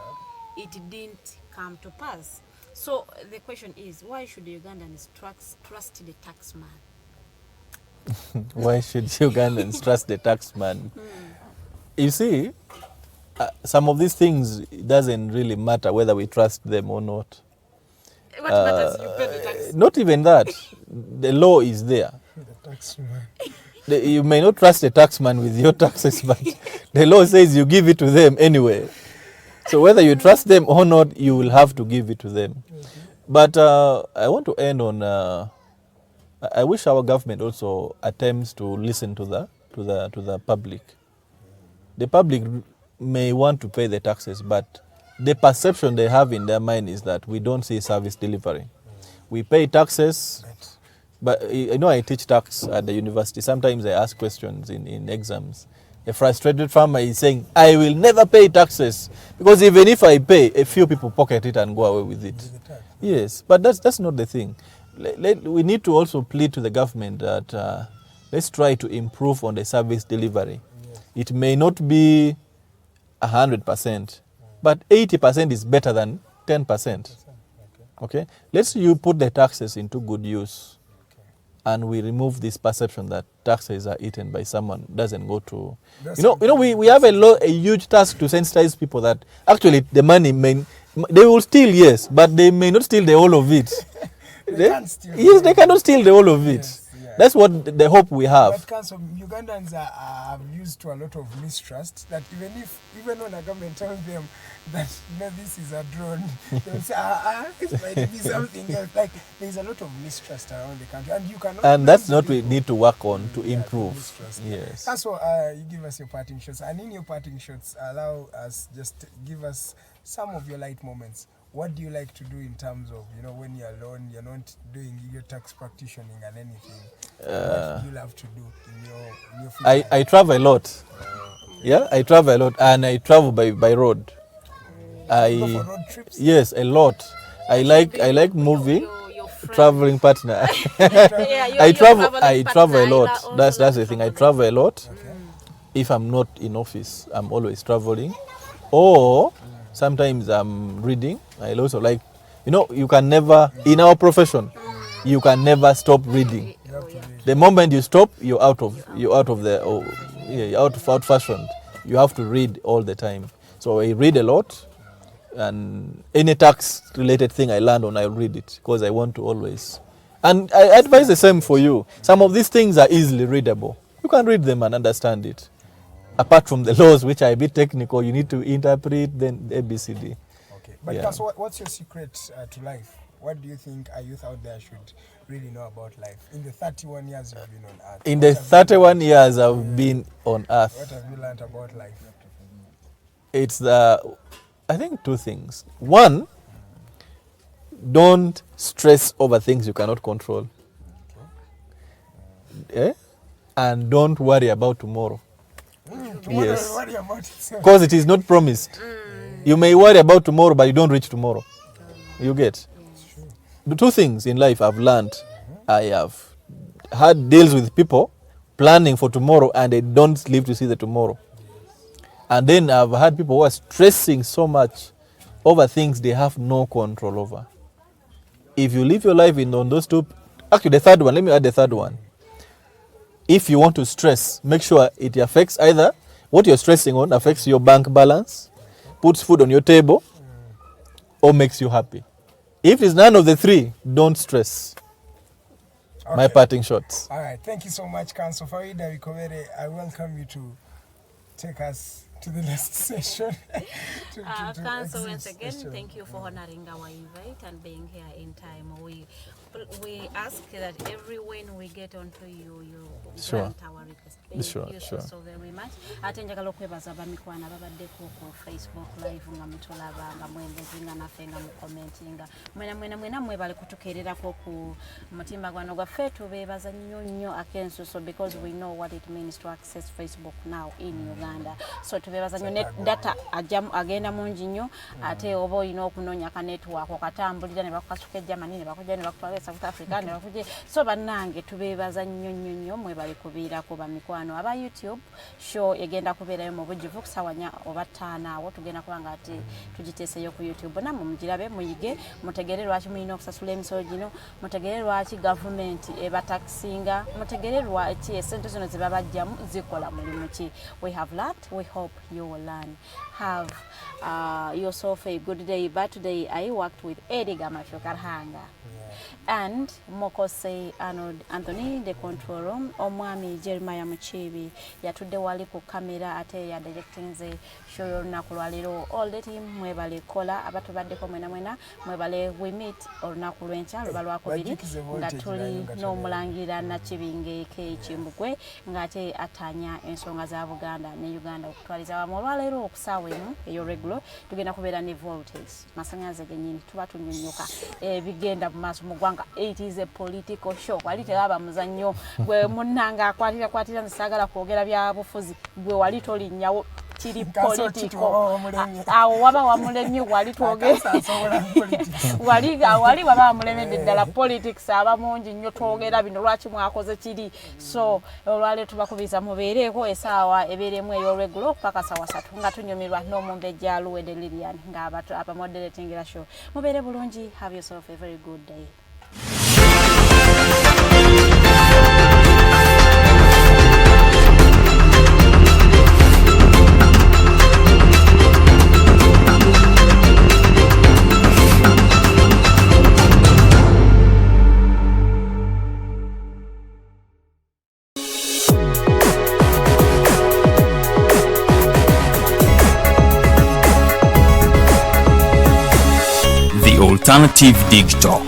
it didn't come to pass. So the question is, why should Ugandans trust the taxman? Why should Ugandans trust the taxman? You see, some of these things, it doesn't really matter whether we trust them or not. What matters? You pay the tax. Not even that. The law is there. The taxman. You may not trust the taxman with your taxes, but the law says you give it to them anyway. So whether you trust them or not, you will have to give it to them. But I want to end on. I wish our government also attempts to listen to the public. The public may want to pay the taxes, but the perception they have in their mind is that we don't see service delivery. We pay taxes, but I teach tax at the university. Sometimes I ask questions in exams. A frustrated farmer is saying, I will never pay taxes because even if I pay, a few people pocket it and go away with it. Yes, but that's not the thing. We need to also plead to the government that let's try to improve on the service delivery. It may not be 100%, but 80% is better than 10%. Okay? Let's put the taxes into good use. And we remove this perception that taxes are eaten by someone doesn't go to. We have a huge task to sensitize people that actually the money they will steal, yes, but they may not steal the whole of it. They cannot steal the whole of it. That's what the hope we have. But Counsel, Ugandans are used to a lot of mistrust. That even when a government tells them that this is a drone, they'll say, this might be something else. Like there's a lot of mistrust around the country, and you cannot. And that's what we need to work on to improve. Mistrust. Yes. Counsel, you give us your parting shots, and in your parting shots, allow us give us some of your light moments. What do you like to do in terms of, when you're alone, you're not doing your tax practitioning and anything? What do you love to do in your free time? I travel a lot. I travel a lot, and I travel by road. You go for road trips? Yes, a lot. I like moving. Traveling partner. I travel a lot. That's the thing. I travel a lot. Okay. If I'm not in office, I'm always traveling, or sometimes I'm reading. I also like, you can never, in our profession, you can never stop reading. The moment you stop, you're out of fashioned. You have to read all the time. So I read a lot, and any tax related thing I land on, I read it because I want to always. And I advise the same for you. Some of these things are easily readable. You can read them and understand it. Apart from the laws, which are a bit technical, you need to interpret, then ABCD. Okay. But Counsel, what's your secret to life? What do you think a youth out there should really know about life? In the 31 years you've been on Earth. In the 31 years I've been on Earth. What have you learned about life? It's I think two things. One, don't stress over things you cannot control. And don't worry about tomorrow. Yes, because it is not promised. You may worry about tomorrow, but you don't reach tomorrow. You get? The two things in life I've learned. I have had deals with people planning for tomorrow, and they don't live to see the tomorrow. And then I've had people who are stressing so much over things they have no control over. If you live your life on those two, actually the third one, let me add the third one. If you want to stress, make sure it affects either what you're stressing on affects your bank balance, puts food on your table, or makes you happy. If it's none of the three, don't stress. Okay. My parting shots. All right. Thank you so much, Counsel Farida Bikobere. I welcome you to take us to the next session. Counsel, once again, thank you for honoring our invite and being here in time. We ask that every when we get onto you grant our request. Thank you so very much. Ate njagala okwebaza bamikwana babaddeko ku Facebook live nga mutulaba nga mwebuzinga naffe nga mukomentinga mwena mwebale kutukeererako ku mutimba gwano gwaffe tubeebaza nnyo akensuso because we know what it means to access Facebook now in Uganda. So tubeebaza nnyo net data agenda mungi nnyo ate oba olina okunoonya ka network okatambulira ne bakukasuka Germany ne bakujja ne bakutwala South Africa ne bakujja so bannange tubeebaza nnyo mwebale kubiirako bamikwano aba YouTube show egenda kubeerayo mu bujjuvu kusawa 4 oba 5 awo tugenda kubanga ate tugiteeseyo ku YouTube namwe mugirabe muyige mutegere lwaki mulina okusasula emisolo gino mutegere lwaki government ebataxinga mutegere lwaki esente zino zibabajjamu zikola mulimu ki. We have learned, we hope you will learn. Have yourself a good day. But today I worked with Edgar, Mathew, Karuhanga. And Mokose Arnold Anthony, the control room, Omwami Jeremiah Muchibi, yatudde wali ku kamera ate ya directing the show olunaku lwaliro. All the team mwebale kola abatubaddeko mwena mwebale we meet olunaku lwenkya luba lwakubiri nga tuli n'omulangira Nakibinge Kimbugwe ng'ate atanya ensonga za Buganda ne Uganda okutwaliza wamu olwaleero okusaawa emu eyo regular tugenda kubeera ne voltage masannyalaze gennyini tuba tunyonnyoka bigenda mu maaso mu ggwanga. It is a political show. Wali teraba muzannyo gwe munnanga akwatira nsagala kwogera bya bufuzi gwe wali tolinnyawo kiri political awo waba wamulemye wali twogera wali waba wamulemedde ddala politics aba mungi nnyo twogera bino lwaki mwakoze kiri. So olwaleero tubakubiza mubeereeko esaawa ebeeremu ey'olwegulo paka saawa 3 nga tunyumirwa n'omumbejja Luwede Lilian nga aba moderating la show. Mubeere bulungi. Have yourself a very good day. Alternative Dig Talk.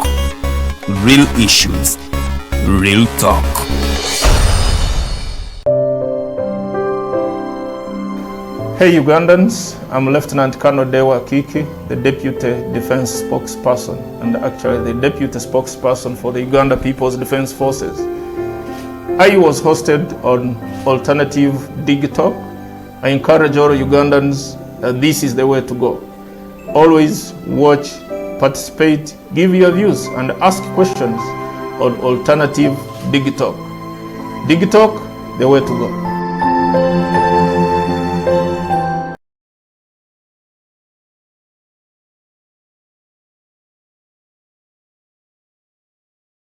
Real issues, real talk. Hey Ugandans, I'm Lieutenant Colonel Dewa Kiki, the Deputy Defense Spokesperson, and actually the Deputy Spokesperson for the Uganda People's Defense Forces. I was hosted on Alternative Dig Talk. I encourage all Ugandans that this is the way to go. Always watch, participate, give your views, and ask questions on Alternative Dig Talk. Dig Talk, the way to go.